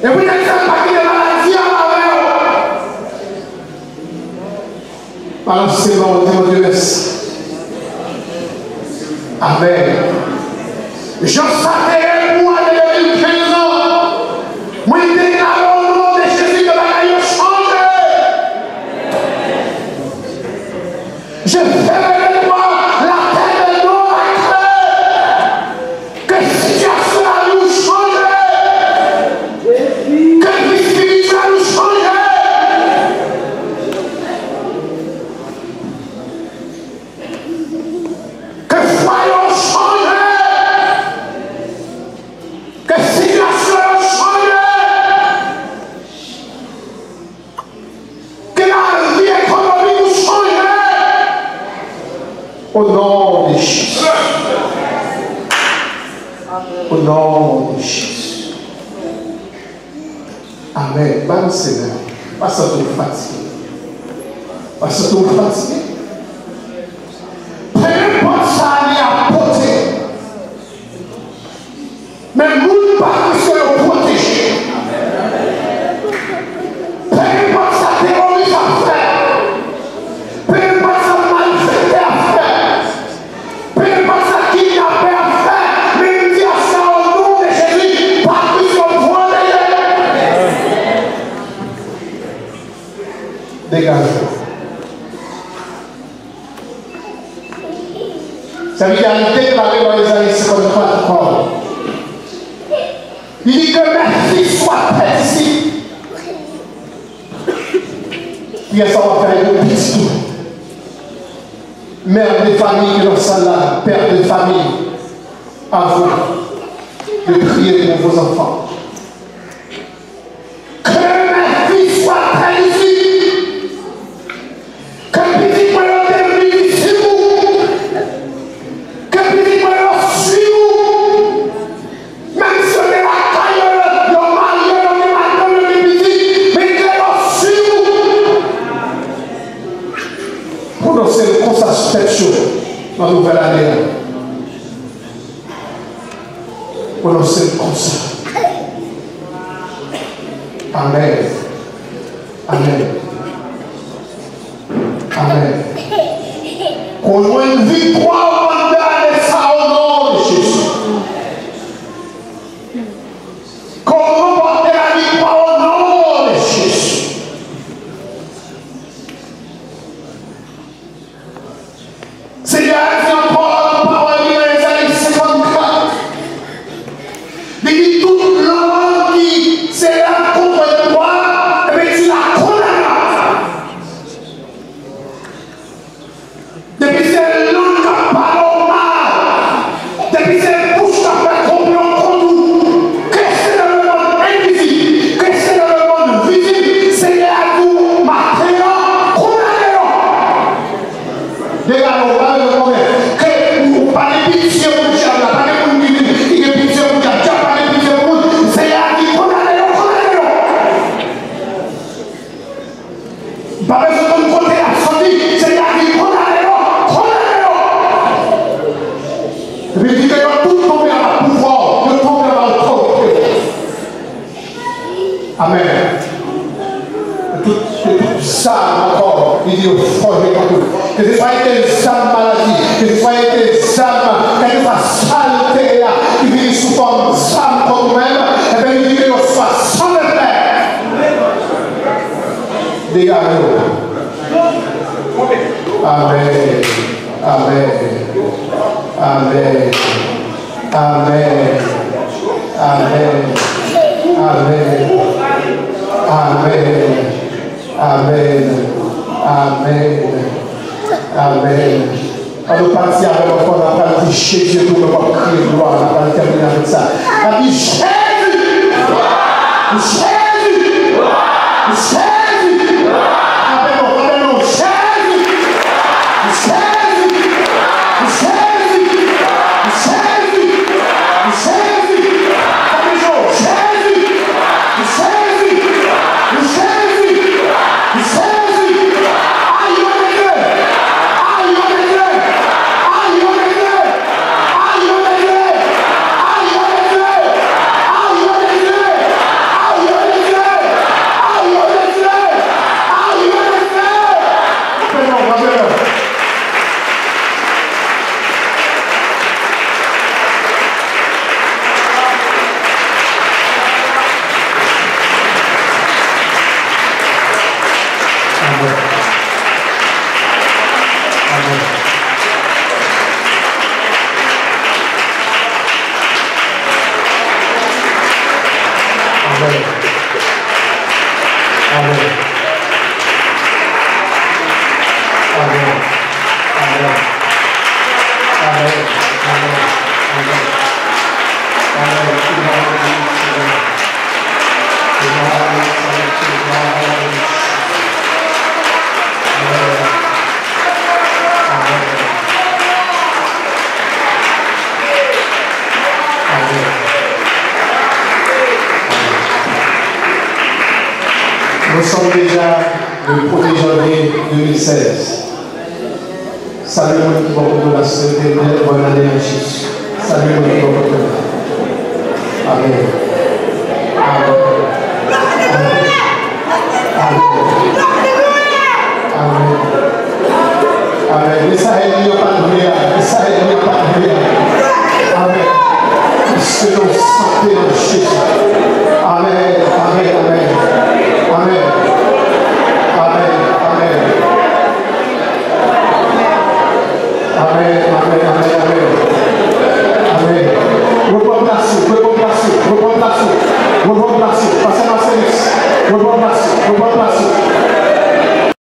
Et vous n'êtes pas qui de maladie à la alors c'est bon, dis-moi Dieu merci. Amen. Je savais moi de 15 ans. Moi, je déclare au nom de Jésus que la vie a changé. Je ferai de toi la tête de nos acteurs. Que la situation nous change. Que la vie spirituelle nous change. Que soyons changés. Que la situation change. Que la vie économique nous change. Au nom de Jésus. Au nom de Jésus. Amen. Bon Seigneur. Pas ça tout fatigué. Pas ça tout fatigué. Peu importe ça à porter. Mais nous pas que se protéger. Peu importe ça terroriste à faire. Peu importe ça malfaiteur à faire. Peu importe ça kidnappé à faire. Mais il dit à ça au nom de Jésus. Pas que se protéger. Dégage. Ça veut dire qu'il déclaré dans les années 53. Il dit que mes fils soient paisibles. Puis ça va faire une petite tour. Mère de famille qui sont là, père de famille, à vous de prier pour vos enfants. Que mes fils soient paisibles. Que petit moi devenu ici vous. Que petit moi suis vous. Même si on est la caille, le marié, on est maintenant le petit, mais que l'on suis vous. Prononcez le constat tête chaud dans la nouvelle année. Prononcez le constat. Amen. Amen. Amen. Qu'on joue une victoire au mandat de ça au nom de Jésus. Qu'on remporte la victoire au nom de Jésus. Seigneur, c'est encore la parole dans les années 54. Il dit toute l'homme qui s'est là contre toi, et bien tu la condamneras. Depuis c'est l'homme capable Pas besoin de nous côté absenti, c'est là qui condamne. Et puis il dit que tout tombe à pouvoir, tout tombe à l'autorité. Amen. Tout ça encore, il dit au forger comme tout. Que ce soit des âmes maladie, que ce soit des âmes, que ce soit saleté là, qui vient sous forme d'âme comme nous-mêmes, et bien il dit que ce soit sans le faire. Dégagez-vous. Amen. Amen. Amen. Amen. Amen. Amen. Amen. Amen. Amen. Amen. On nous partit avec le corps, on a parti chez Dieu pour nous crier gloire, on va terminer avec ça. On a dit Jésus! Jésus! Jésus! Appelons Jésus! Jésus! Jésus! Jésus! Jésus! Nous sommes déjà le 1er janvier 2016. Salut mon qui va pour la semaine, bonne année en Jésus. Salut mon qui va pour Amen. Amen.